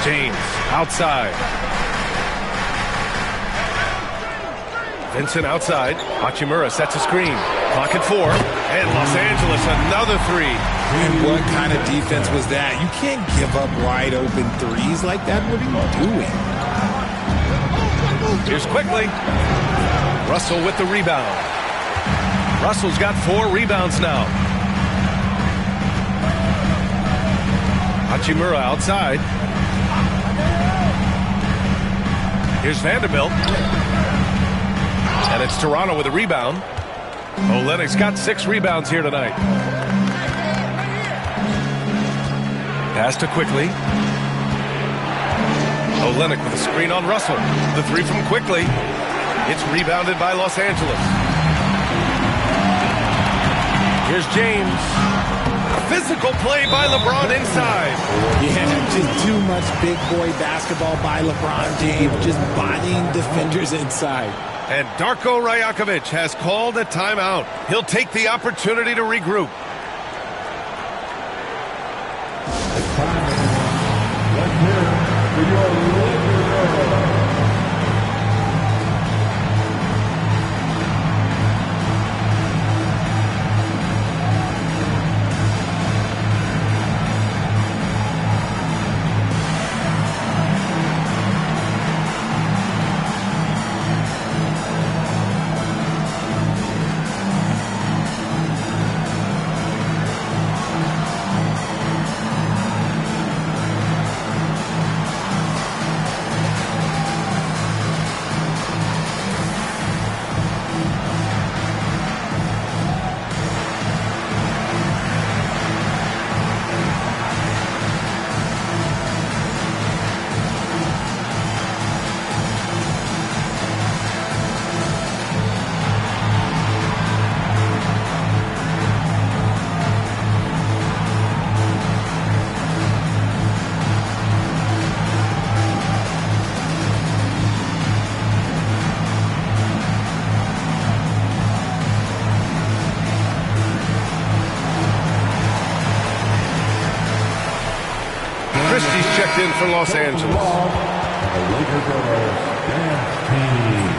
Speaker 3: James outside. Vincent outside. Hachimura sets a screen. Clock at 4. And Los Angeles another 3.
Speaker 5: And what kind of defense was that? You can't give up wide open threes like that. What are you doing?
Speaker 3: Here's Quickly. Russell with the rebound. Russell's got 4 rebounds now. Hachimura outside. Here's Vanderbilt. And it's Toronto with a rebound. Olynyk's got 6 rebounds here tonight. Pass to Quickly. Olynyk with a screen on Russell. The 3 from Quickly. It's rebounded by Los Angeles. Here's James. Physical play by LeBron inside.
Speaker 5: Yeah, just too much big boy basketball by LeBron James, just bodying defenders inside.
Speaker 3: And Darko Rajakovic has called a timeout. He'll take the opportunity to regroup.
Speaker 2: Let's hear it for your Lakers.
Speaker 3: checked in for Los Angeles.
Speaker 2: The Laker girls dance team.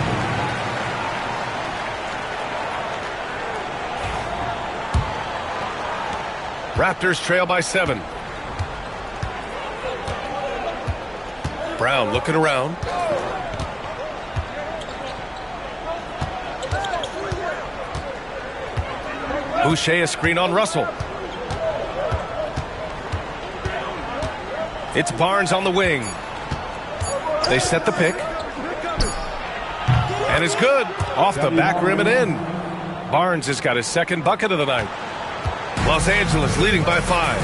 Speaker 3: Raptors trail by 7. Brown looking around. Boucher a screen on Russell. It's Barnes on the wing. They set the pick. And it's good. Off the back rim and in. Barnes has got his second bucket of the night. Los Angeles leading by 5.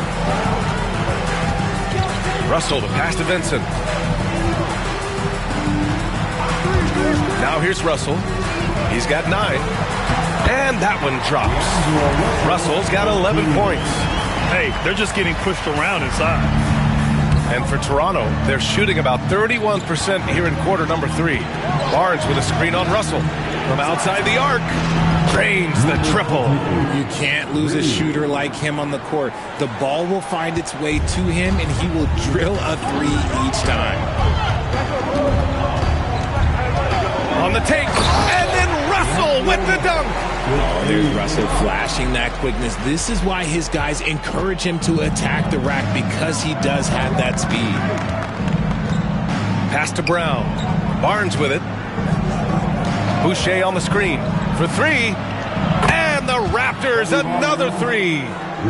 Speaker 3: Russell to pass to Vincent. Now here's Russell. He's got 9. And that one drops. Russell's got 11 points.
Speaker 4: Hey, they're just getting pushed around inside.
Speaker 3: And for Toronto, they're shooting about 31% here in quarter number 3. Barnes with a screen on Russell. From outside the arc, drains the triple.
Speaker 5: You can't lose a shooter like him on the court. The ball will find its way to him, and he will drill a 3 each time.
Speaker 3: On the take, and then Russell with the dunk.
Speaker 5: Oh, there's Russell flashing that quickness. This is why his guys encourage him to attack the rack, because he does have that speed.
Speaker 3: Pass to Brown. Barnes with it. Boucher on the screen for 3. And the Raptors another 3.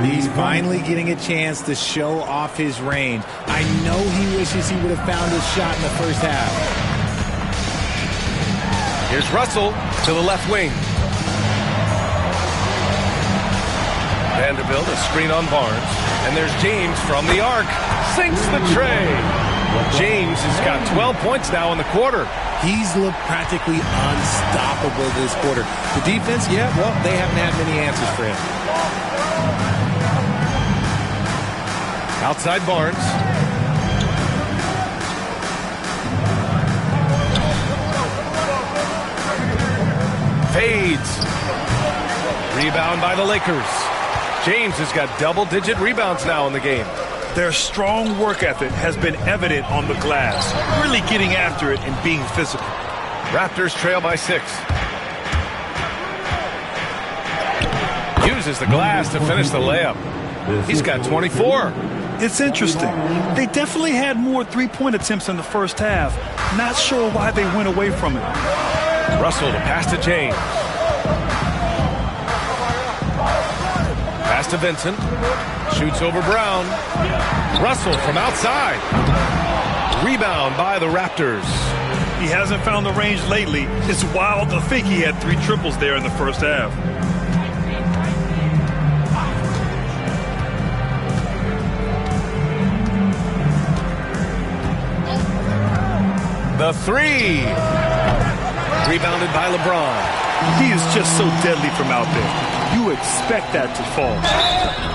Speaker 5: He's finally getting a chance to show off his range. I know he wishes he would have found his shot in the first half.
Speaker 3: Here's Russell to the left wing. Vanderbilt, a screen on Barnes. And there's James from the arc. Sinks the tray. James has got 12 points now in the quarter.
Speaker 5: He's looked practically unstoppable this quarter. The defense, yeah, well, they haven't had many answers for him.
Speaker 3: Outside Barnes. Fades. Rebound by the Lakers. James has got double-digit rebounds now in the game.
Speaker 4: Their strong work ethic has been evident on the glass, really getting after it and being physical.
Speaker 3: Raptors trail by 6. Uses the glass to finish the layup. He's got 24.
Speaker 4: It's interesting. They definitely had more three-point attempts in the first half. Not sure why they went away from it.
Speaker 3: Russell to pass to James. Pass to Vincent. Shoots over Brown. Russell from outside. Rebound by the Raptors.
Speaker 4: He hasn't found the range lately. It's wild to think he had 3 triples there in the first half.
Speaker 3: The 3. Rebounded by LeBron.
Speaker 4: He is just so deadly from out there. You expect that to fall.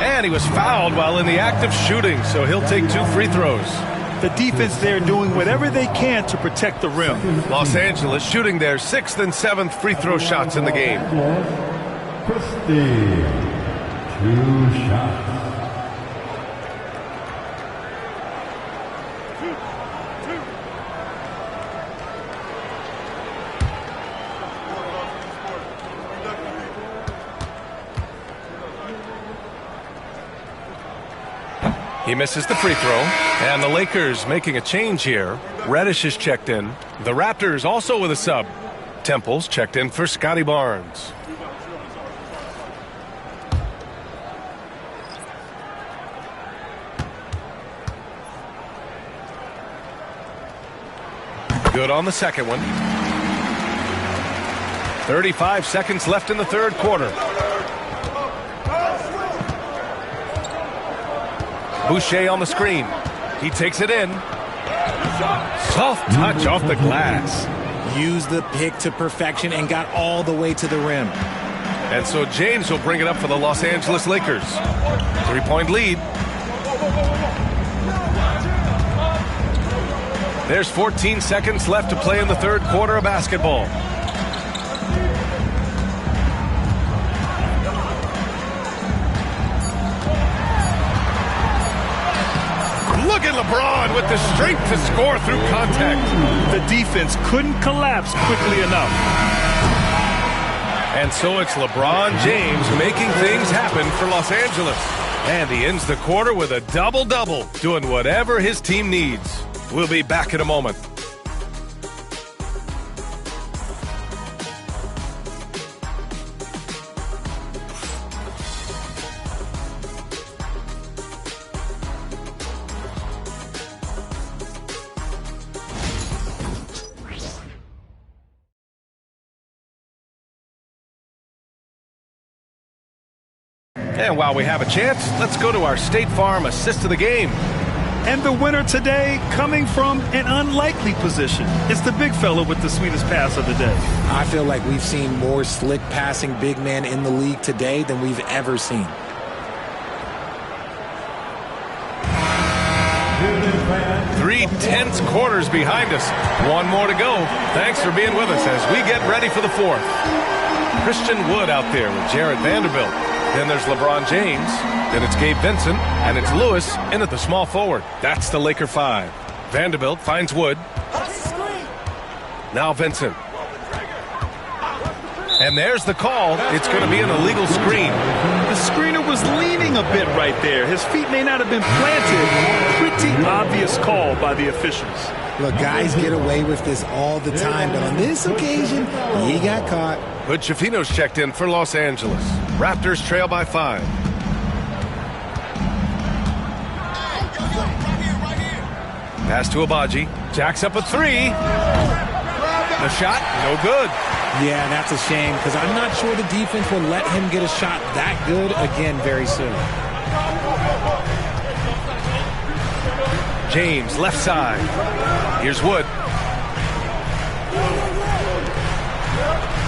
Speaker 3: And he was fouled while in the act of shooting, so he'll take 2 free throws.
Speaker 4: The defense there doing whatever they can to protect the rim.
Speaker 3: Los Angeles shooting their 6th and 7th free throw shots in the game.
Speaker 2: Christie, 2 shots.
Speaker 3: He misses the free throw, and the Lakers making a change here. Reddish is checked in. The Raptors also with a sub. Temple's checked in for Scotty Barnes. Good on the second one. 35 seconds left in the third quarter. Boucher on the screen. He takes it in. Soft touch off the glass.
Speaker 5: Used the pick to perfection and got all the way to the rim.
Speaker 3: And so James will bring it up for the Los Angeles Lakers. 3-point lead. There's 14 seconds left to play in the third quarter of basketball. Look at LeBron with the strength to score through contact.
Speaker 4: The defense couldn't collapse quickly enough.
Speaker 3: And so it's LeBron James making things happen for Los Angeles. And he ends the quarter with a double-double, doing whatever his team needs. We'll be back in a moment. And while we have a chance, let's go to our State Farm assist of the game.
Speaker 4: And the winner today coming from an unlikely position. It's the big fella with the sweetest pass of the day.
Speaker 5: I feel like we've seen more slick passing big men in the league today than we've ever seen.
Speaker 3: Three tense quarters behind us. One more to go. Thanks for being with us as we get ready for the fourth. Christian Wood out there with Jarrett Vanderbilt. Then there's LeBron James. Then it's Gabe Vincent. And it's Lewis in at the small forward. That's the Laker 5. Vanderbilt finds Wood. Now Vincent. And there's the call. It's going to be an illegal screen.
Speaker 4: The screener was leaning a bit right there. His feet may not have been planted. Pretty obvious call by the officials.
Speaker 5: Look, guys get away with this all the time, but on this occasion, he got caught.
Speaker 3: Hood Schifino's checked in for Los Angeles. Raptors trail by 5. Pass to Abaji. Jacks up a 3. The shot, no good.
Speaker 5: Yeah, that's a shame because I'm not sure the defense will let him get a shot that good again very soon.
Speaker 3: James, left side. Here's Wood.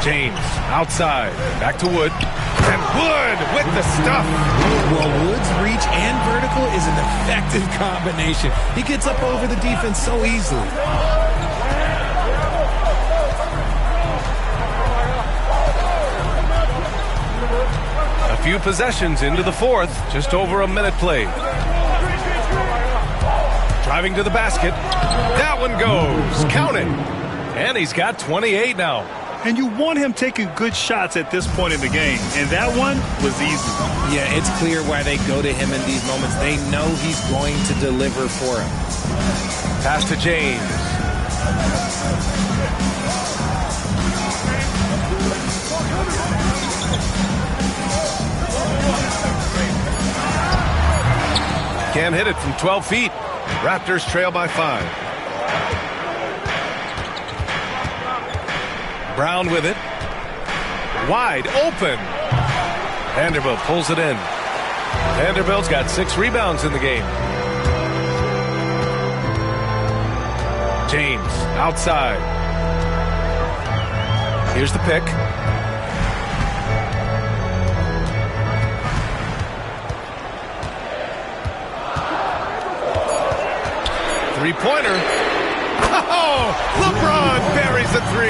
Speaker 3: James, outside. Back to Wood. And Wood with the stuff.
Speaker 5: Well, Wood's reach and vertical is an effective combination. He gets up over the defense so easily.
Speaker 3: A few possessions into the fourth. Just over a minute played. Driving to the basket. That one goes. Count it. And he's got 28 now.
Speaker 4: And you want him taking good shots at this point in the game. And that one was easy.
Speaker 5: Yeah, it's clear why they go to him in these moments. They know he's going to deliver for him.
Speaker 3: Pass to James. Can't hit it from 12 feet. Raptors trail by 5. Brown with it. Wide open. Vanderbilt pulls it in. Vanderbilt's got 6 rebounds in the game. James outside. Here's the pick. Three-pointer. Oh, LeBron buries a 3.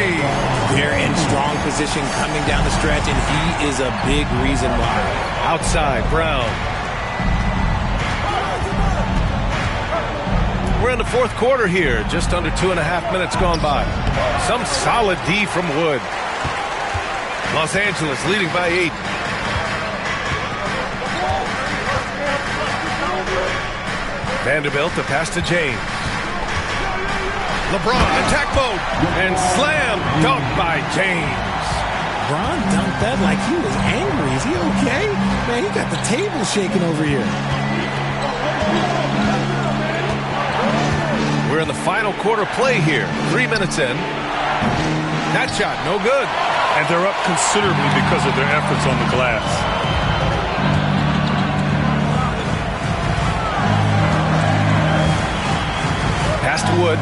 Speaker 5: They're in strong position coming down the stretch, and he is a big reason why.
Speaker 3: Outside, Brown. We're in the fourth quarter here. Just under 2.5 minutes gone by. Some solid D from Wood. Los Angeles leading by 8. Vanderbilt, the pass to James. LeBron, attack mode, and slam dunk by James.
Speaker 5: LeBron dunked that like he was angry. Is he okay? Man, he got the table shaking over here.
Speaker 3: We're in the final quarter play here. 3 minutes in. That shot, no good.
Speaker 4: And they're up considerably because of their efforts on the glass.
Speaker 3: Pass to Wood.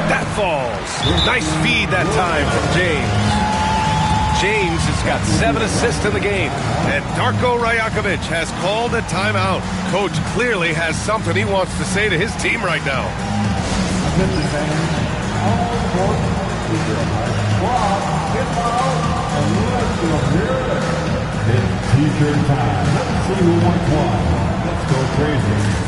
Speaker 3: That falls. Nice feed that time from James. James has got 7 assists in the game. And Darko Rajakovic has called a timeout. Coach clearly has something he wants to say to his team right now.
Speaker 2: Laker time. Let's see who wants one. Let's go crazy.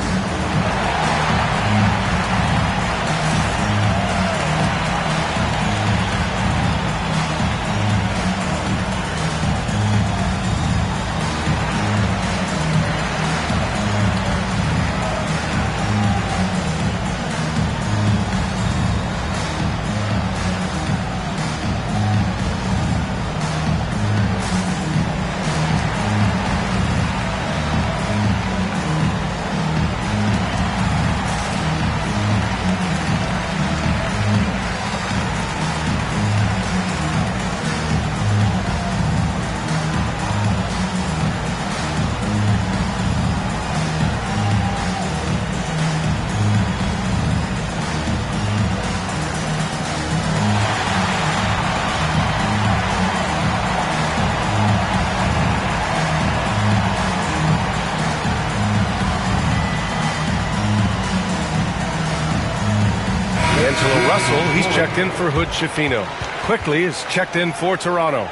Speaker 3: Russell, he's checked in for Hood Schifino. Quickly is checked in for Toronto.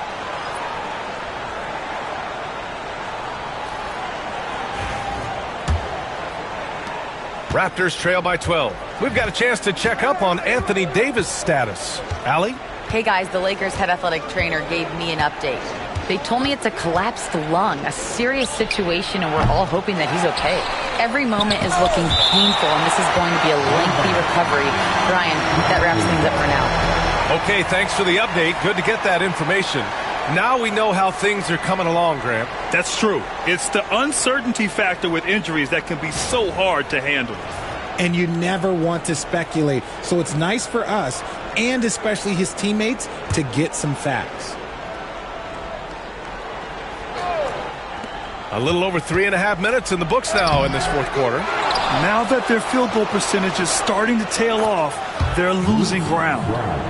Speaker 3: Raptors trail by 12. We've got a chance to check up on Anthony Davis' status. Allie?
Speaker 6: Hey guys, the Lakers head athletic trainer gave me an update. They told me it's a collapsed lung, a serious situation, and we're all hoping that he's okay. Every moment is looking painful, and this is going to be a lengthy recovery. Brian, that wraps things up for now.
Speaker 3: Okay, thanks for the update. Good to get that information. Now we know how things are coming along, Grant.
Speaker 4: That's true. It's the uncertainty factor with injuries that can be so hard to handle.
Speaker 5: And you never want to speculate. So it's nice for us, and especially his teammates, to get some facts.
Speaker 3: A little over 3.5 minutes in the books now in this fourth quarter.
Speaker 4: Now that their field goal percentage is starting to tail off, they're losing ground.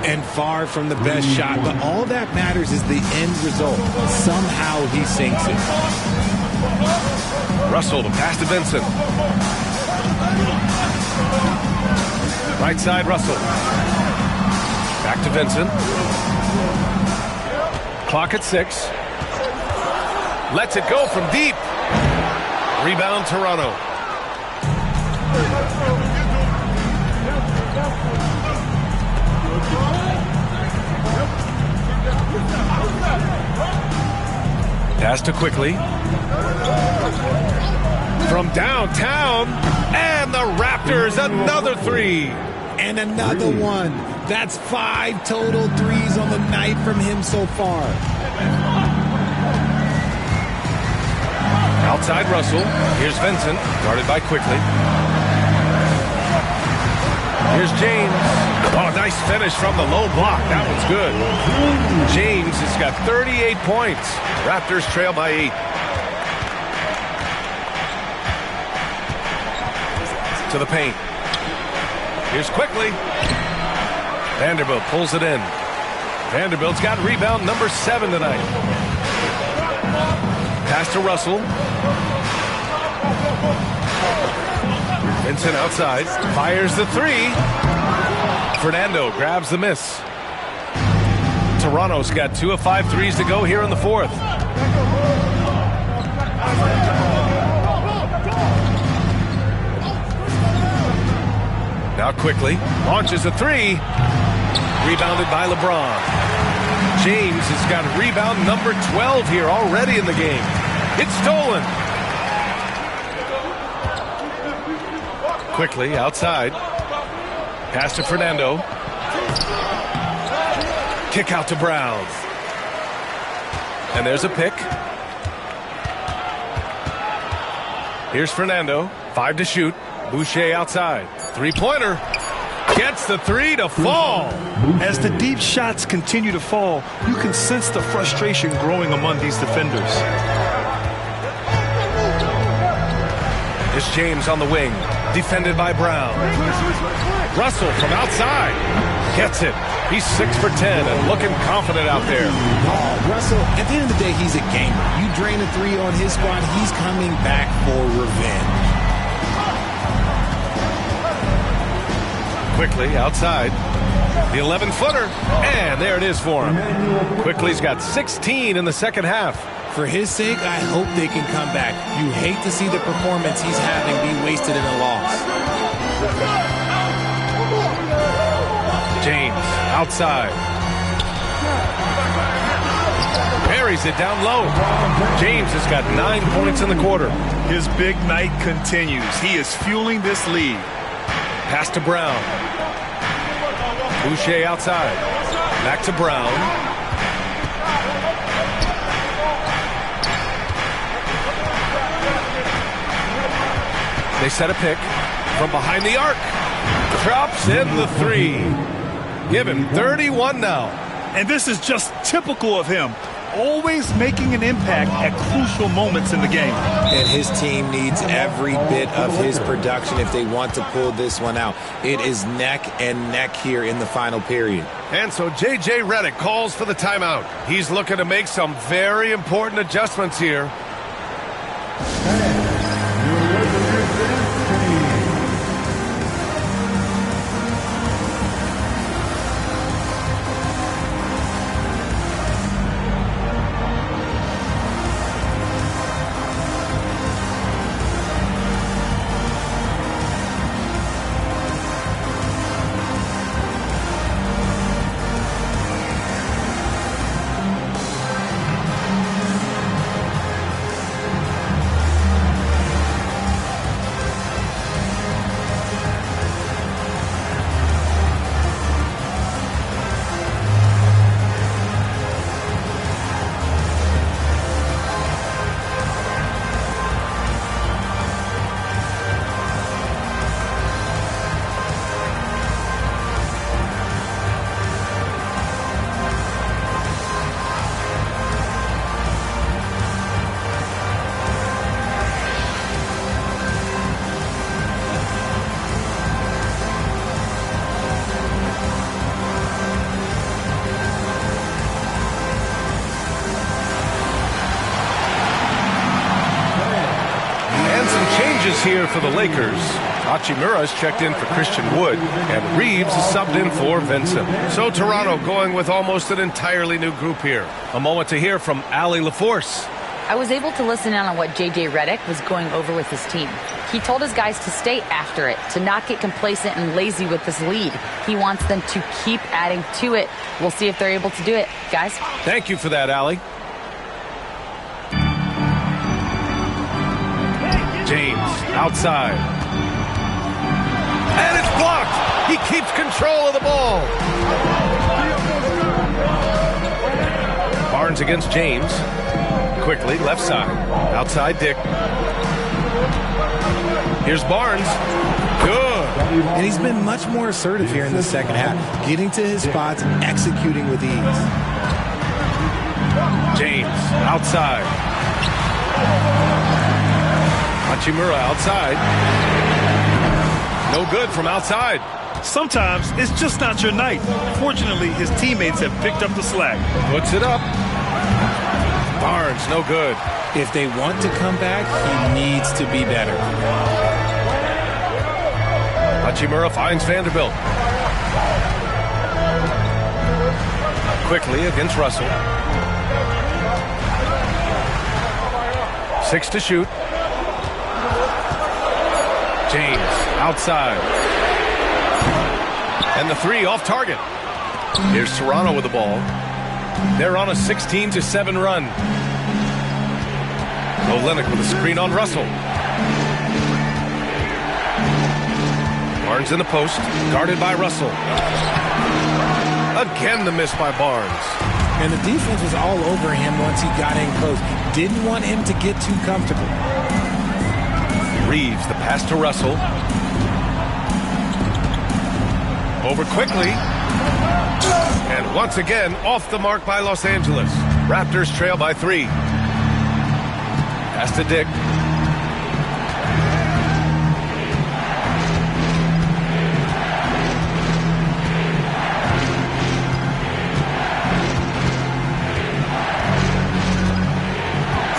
Speaker 5: And far from the best shot, but all that matters is the end result. Somehow he sinks it.
Speaker 3: Russell, the pass to Vincent. Right side, Russell. Back to Vincent. Clock at 6. Lets it go from deep. Rebound, Toronto. Pass to Quickly. From downtown. And the Raptors, another three.
Speaker 5: And another one. That's 5 total threes on the night from him so far.
Speaker 3: Outside Russell. Here's Vincent, guarded by Quickly. Here's James. Oh, nice finish from the low block. That one's good. James has got 38 points. Raptors trail by 8. To the paint. Here's Quickly. Vanderbilt pulls it in. Vanderbilt's got rebound number 7 tonight. Pass to Russell. Vincent outside. Fires the 3. Fernando grabs the miss. Toronto's got 2 of 5 threes to go here in the fourth. Now Quickly launches a 3. Rebounded by LeBron. James has got rebound number 12 here already in the game. It's stolen. Quickly outside. Pass to Fernando. Kick out to Brown. And there's a pick. Here's Fernando. 5 to shoot. Boucher outside. 3-pointer. Gets the 3 to fall.
Speaker 4: As the deep shots continue to fall, you can sense the frustration growing among these defenders.
Speaker 3: Here's James on the wing. Defended by Brown. Russell from outside. Gets it. He's 6 for 10 and looking confident out there.
Speaker 5: Oh, Russell, at the end of the day, he's a gamer. You drain a 3 on his squad, he's coming back for revenge.
Speaker 3: Quickly outside. The 11-footer. And there it is for him. Quickly's got 16 in the second half.
Speaker 5: For his sake, I hope they can come back. You hate to see the performance he's having be wasted in a loss.
Speaker 3: James, outside. Parries it down low. James has got 9 points in the quarter.
Speaker 4: His big night continues. He is fueling this lead.
Speaker 3: Pass to Brown. Boucher outside. Back to Brown. They set a pick from behind the arc. Drops in the 3. Give him 31 now.
Speaker 4: And this is just typical of him. Always making an impact at crucial moments in the game.
Speaker 5: And his team needs every bit of his production if they want to pull this one out. It is neck and neck here in the final period.
Speaker 3: And so J.J. Redick calls for the timeout. He's looking to make some very important adjustments here. Here for the Lakers. Hachimura is checked in for Christian Wood, and Reeves is subbed in for Vincent. So Toronto going with almost an entirely new group here. A moment to hear from Allie LaForce.
Speaker 6: I was able to listen in on what J.J. Redick was going over with his team. He told his guys to stay after it, to not get complacent and lazy with this lead. He wants them to keep adding to it. We'll see if they're able to do it. Guys?
Speaker 3: Thank you for that, Allie. James outside. And it's blocked. He keeps control of the ball. Barnes against James. Quickly, left side. Outside Dick. Here's Barnes. Good.
Speaker 5: And he's been much more assertive here in the second half, getting to his spots, executing with ease.
Speaker 3: James outside. Hachimura outside. No good from outside.
Speaker 4: Sometimes it's just not your night. Fortunately, his teammates have picked up the slack.
Speaker 3: Puts it up. Barnes, no good.
Speaker 5: If they want to come back, he needs to be better.
Speaker 3: Hachimura finds Vanderbilt. Quickly against Russell. 6 to shoot. James outside. And the 3 off target. Here's Toronto with the ball. They're on a 16-7 run. Olynyk with a screen on Russell. Barnes in the post, guarded by Russell. Again the miss by Barnes.
Speaker 5: And the defense was all over him once he got in close. Didn't want him to get too comfortable.
Speaker 3: Reeves, the pass to Russell. Over quickly. And once again, off the mark by Los Angeles. Raptors trail by 3. Pass to Dick.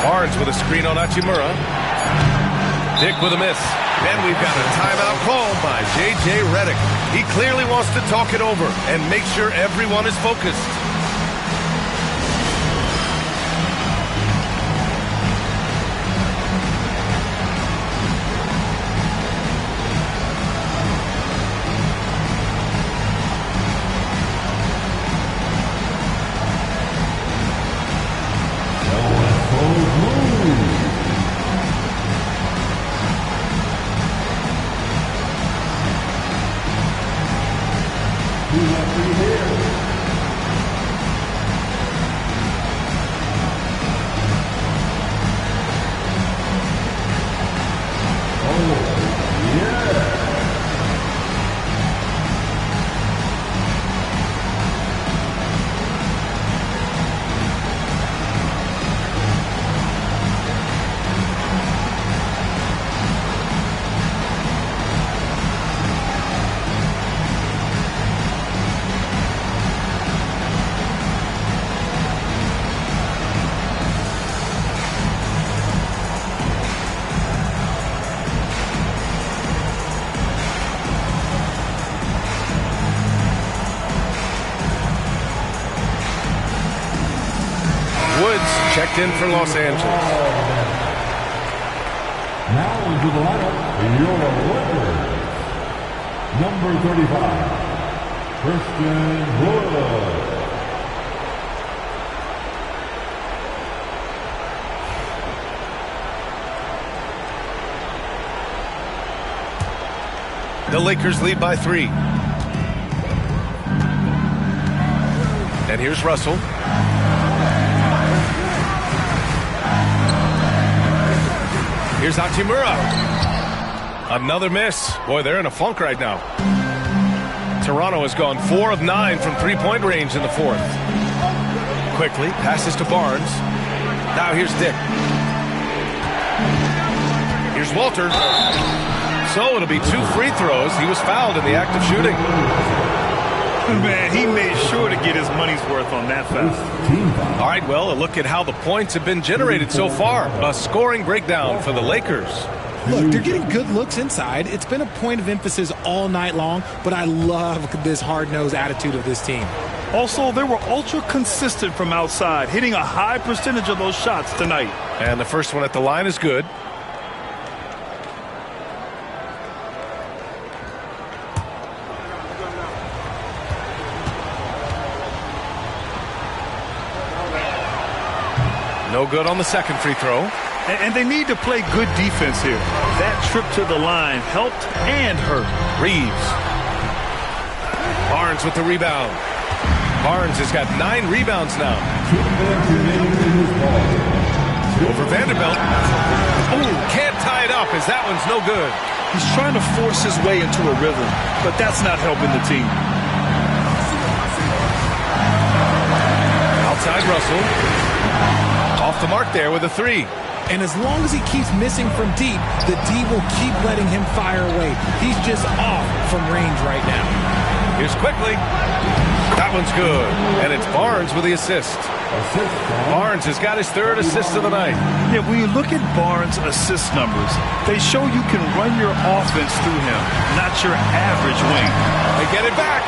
Speaker 3: Barnes with a screen on Hachimura. Dick with a miss. And we've got a timeout called by J.J. Redick. He clearly wants to talk it over and make sure everyone is focused. Woods checked in for Los Angeles.
Speaker 2: Now into the lineup, your Lakers. Number 35, Christian Wood.
Speaker 3: The Lakers lead by 3. And here's Russell. Here's Hachimura. Another miss. Boy, they're in a funk right now. Toronto has gone 4 of 9 from three-point range in the fourth. Quickly, passes to Barnes. Now here's Dick. Here's Walter. So it'll be 2 free throws. He was fouled in the act of shooting.
Speaker 4: Man, he made sure to get his money's worth on that foul.
Speaker 3: All right, well, a look at how the points have been generated so far. A scoring breakdown for the Lakers.
Speaker 5: Look, they're getting good looks inside. It's been a point of emphasis all night long, but I love this hard-nosed attitude of this team.
Speaker 4: Also, they were ultra consistent from outside, hitting a high percentage of those shots tonight.
Speaker 3: And the first one at the line is good. No good on the second free throw.
Speaker 4: And they need to play good defense here. That trip to the line helped and hurt.
Speaker 3: Reeves. Barnes with the rebound. Barnes has got 9 rebounds now. Over Vanderbilt. Ooh, can't tie it up as that one's no good.
Speaker 4: He's trying to force his way into a rhythm, but that's not helping the team.
Speaker 3: Outside Russell. Off the mark there with a 3.
Speaker 5: And as long as he keeps missing from deep, the D will keep letting him fire away. He's just off from range right now.
Speaker 3: Here's Quickly. That one's good. And it's Barnes with the assist. Barnes has got his 3rd assist of the night.
Speaker 4: Yeah, when you look at Barnes' assist numbers, they show you can run your offense through him, not your average wing.
Speaker 3: They get it back.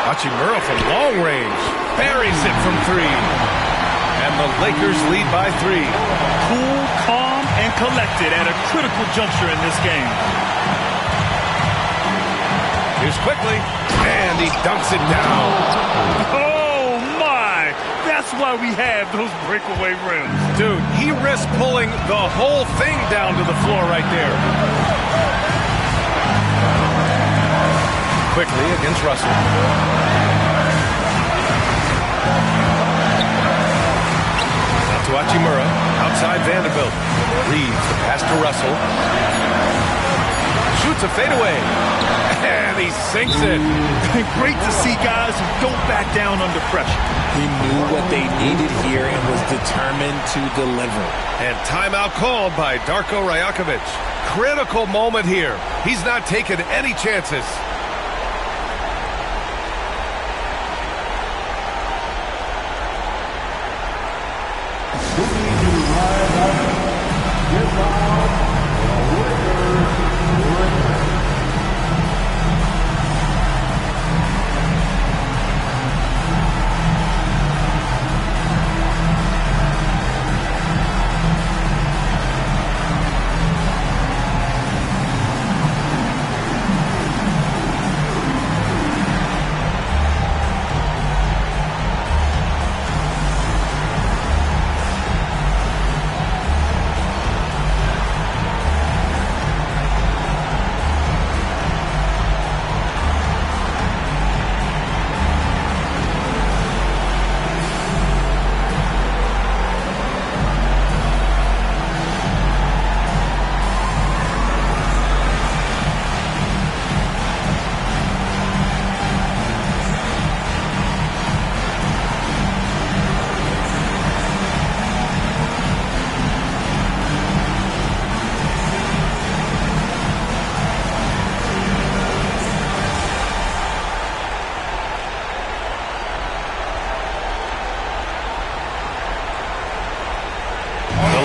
Speaker 3: Hachimura from long range. Buries it from 3. And the Lakers lead by 3.
Speaker 4: Cool, calm, and collected at a critical juncture in this game.
Speaker 3: Here's Quickly, and he dunks it down.
Speaker 4: Oh, my! That's why we have those breakaway rims.
Speaker 3: Dude, he risked pulling the whole thing down to the floor right there. Quickly against Russell. To Hachimura, outside Vanderbilt. Reeves, the pass to Russell. Shoots a fadeaway. And he sinks it.
Speaker 4: Great to see guys who don't back down under pressure.
Speaker 5: He knew what they needed here and was determined to deliver.
Speaker 3: And timeout called by Darko Rajakovic. Critical moment here. He's not taking any chances.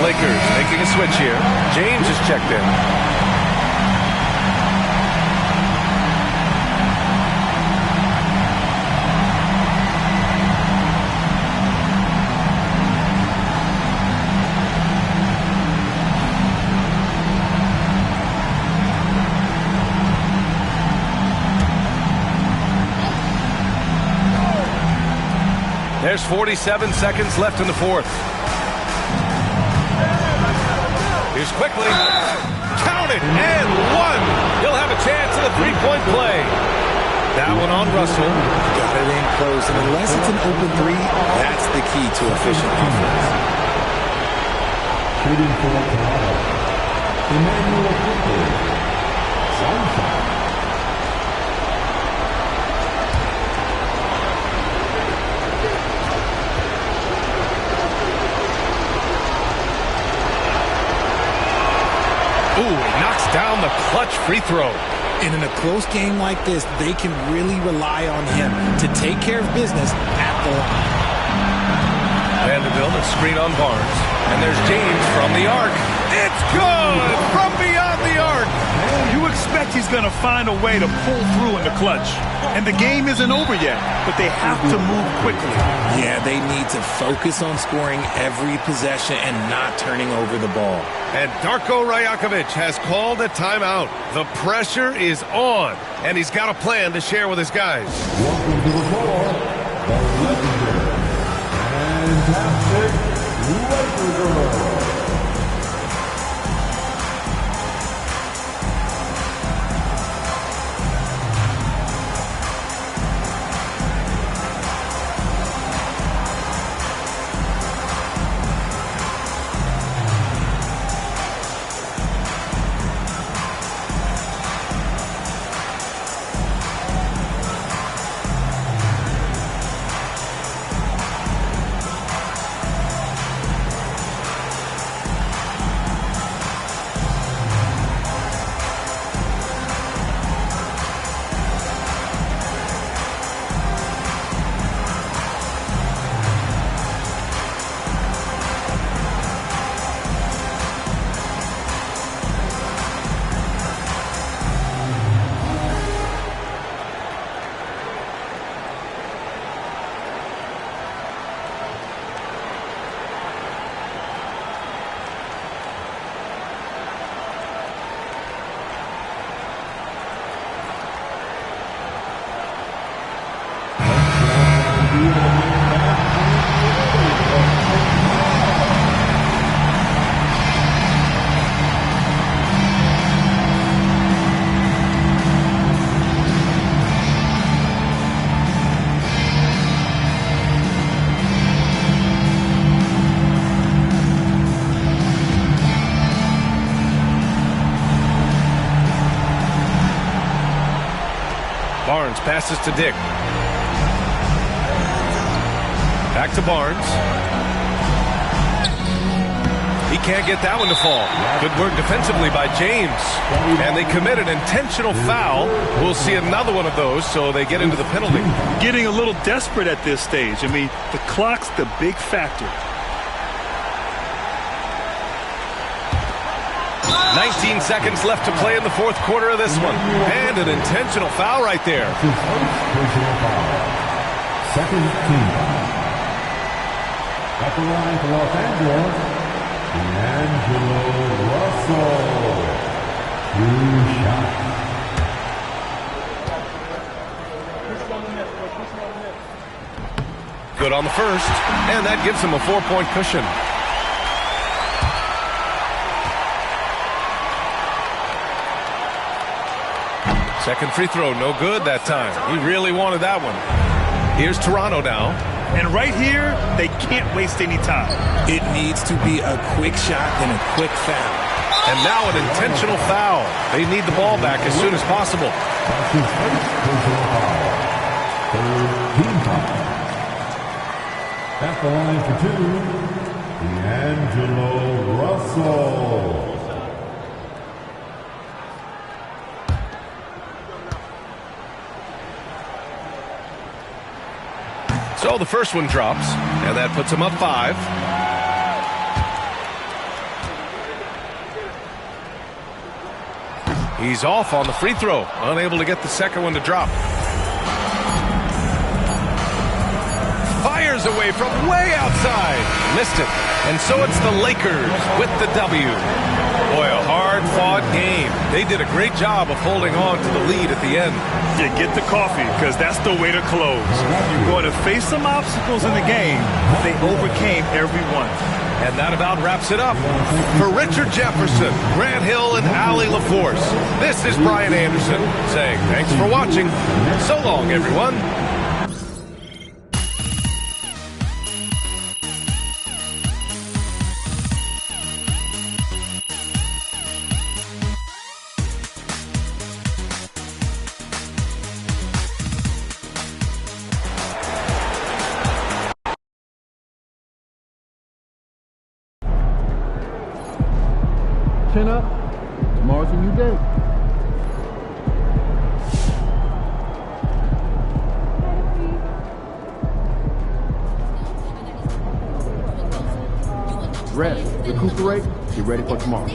Speaker 3: Lakers making a switch here. James is checked in. There's 47 seconds left in the fourth. Here's quickly. Count it, and one. He'll have a chance at a three-point play. That one on Russell.
Speaker 5: Got it in close, and unless it's an open three, that's the key to efficient offense.
Speaker 2: Shooting for Toronto, Emmanuel Quickly. Sunshine.
Speaker 3: Ooh, he knocks down the clutch free throw.
Speaker 5: And in a close game like this, they can really rely on him to take care of business at the line.
Speaker 3: Vanderbilt, a screen on Barnes. And there's James from the arc. It's good from beyond the arc.
Speaker 4: You expect he's going to find a way to pull through in the clutch. And the game isn't over yet, but they have to move quickly.
Speaker 5: Yeah, they need to focus on scoring every possession and not turning over the ball.
Speaker 3: And Darko Rajakovic has called a timeout. The pressure is on, and he's got a plan to share with his guys.
Speaker 2: Welcome to the floor, the legendary, fantastic Laker girl.
Speaker 3: Barnes passes to Dick. Back to Barnes. He can't get that one to fall. Good work defensively by James. And they commit an intentional foul. We'll see another one of those, so they get into the penalty.
Speaker 4: Getting a little desperate at this stage. I mean, the clock's the big factor.
Speaker 3: 19 seconds left to play in the fourth quarter of this one. And an intentional foul right there.
Speaker 2: Personal foul. Second team foul. At the line for Los Angeles, D'Angelo Russell. 2 shots.
Speaker 3: Good on the first, and that gives him a 4-point cushion. Second free throw, no good that time. He really wanted that one. Here's Toronto now.
Speaker 4: And right here, they can't waste any time.
Speaker 5: It needs to be a quick shot and a quick foul.
Speaker 3: And now an intentional foul. They need the ball back as soon as possible.
Speaker 2: That's his first personal foul. Third team foul. At the line for 2, D'Angelo Russell.
Speaker 3: So the first one drops, and that puts him up 5. He's off on the free throw, unable to get the second one to drop. Fires away from way outside. Missed it. And so it's the Lakers with the W. Boy, a hard-fought game. They did a great job of holding on to the lead at the end.
Speaker 4: You get the coffee, because that's the way to close. You're going to face some obstacles in the game. They overcame every one.
Speaker 3: And that about wraps it up. For Richard Jefferson, Grant Hill, and Allie LaForce, this is Brian Anderson saying thanks for watching. So long, everyone.
Speaker 10: Chin up. Tomorrow's a new day. Rest, recuperate, get ready for tomorrow.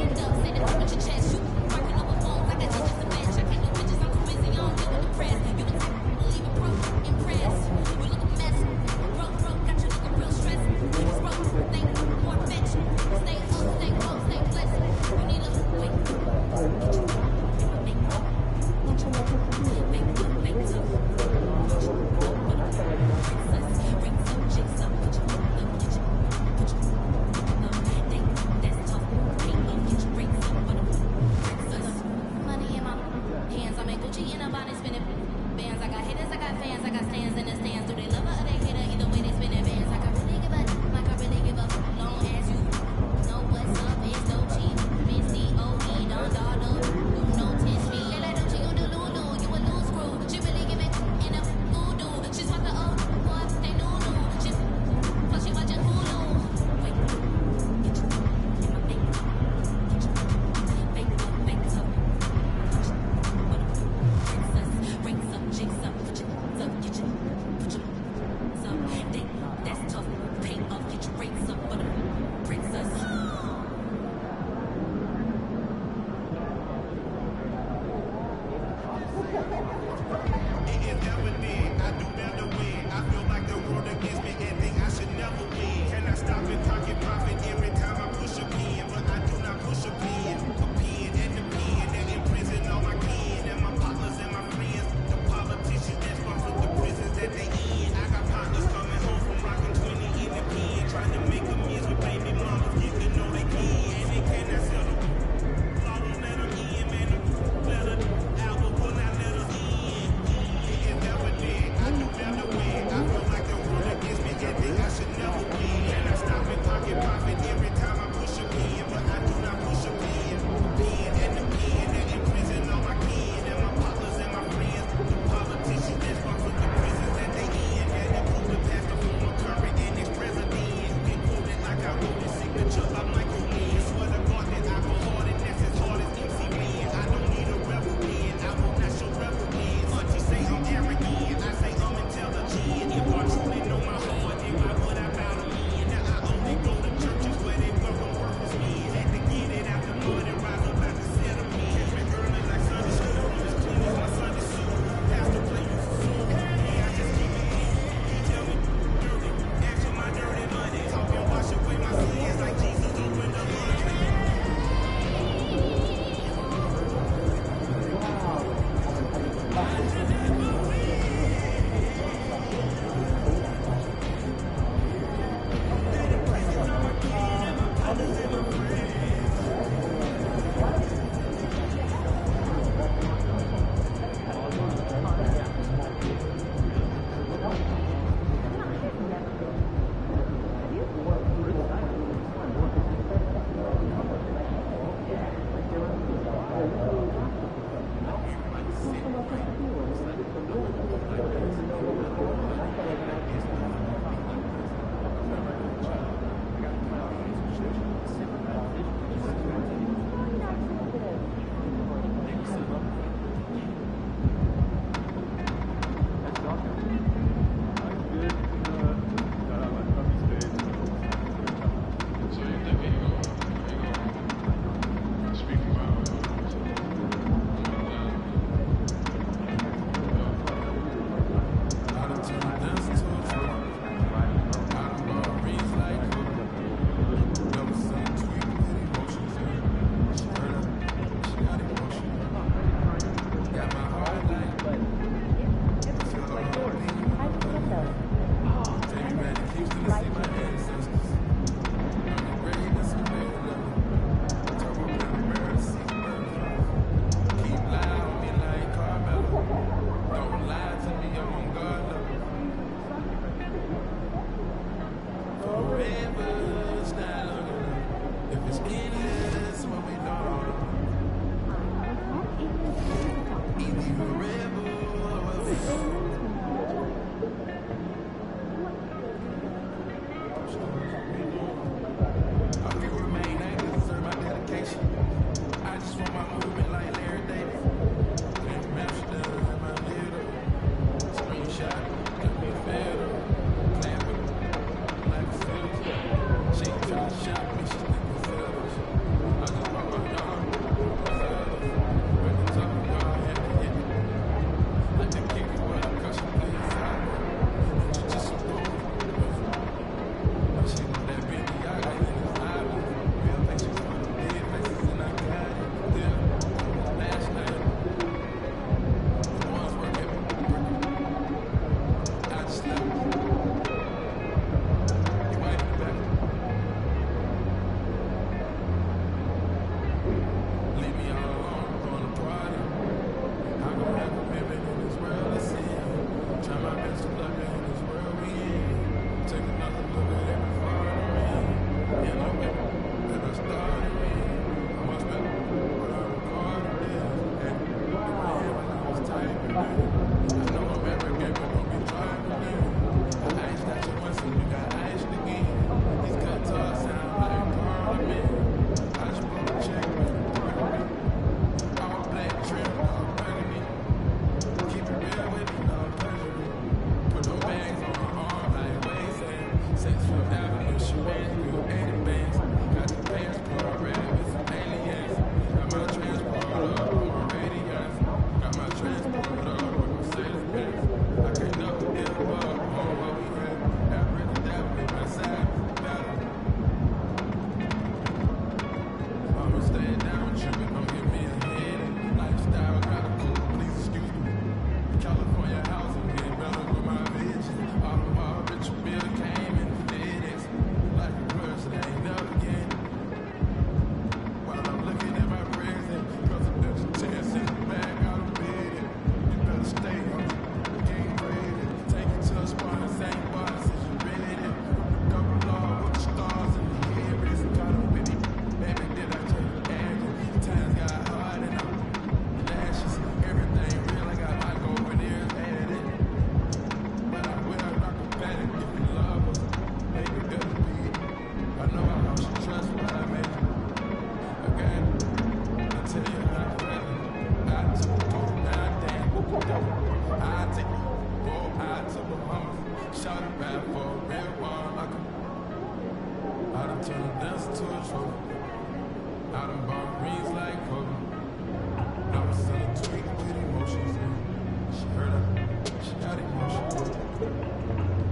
Speaker 11: Trying to make a music.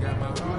Speaker 11: Got my